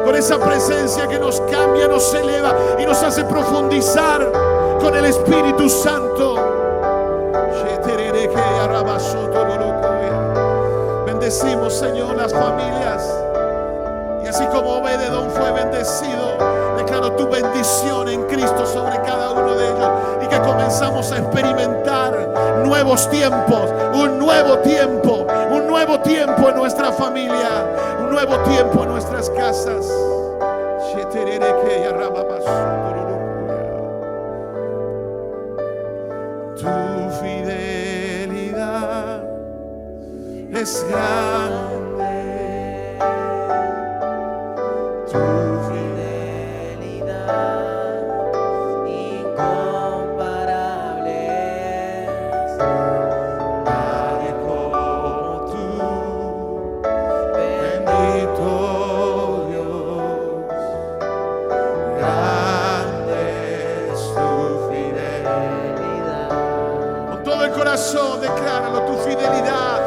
con esa presencia que nos cambia, nos eleva y nos hace profundizar con el Espíritu Santo. Bendecimos, Señor, las familias. Y así como Obed-Edom fue bendecido, declaro tu bendición en Cristo sobre cada uno de ellos, y que comenzamos a experimentar nuevos tiempos, un nuevo tiempo en nuestra familia, un nuevo tiempo en nuestras casas. Tu fidelidad es grande. Decláralo, tu fidelidad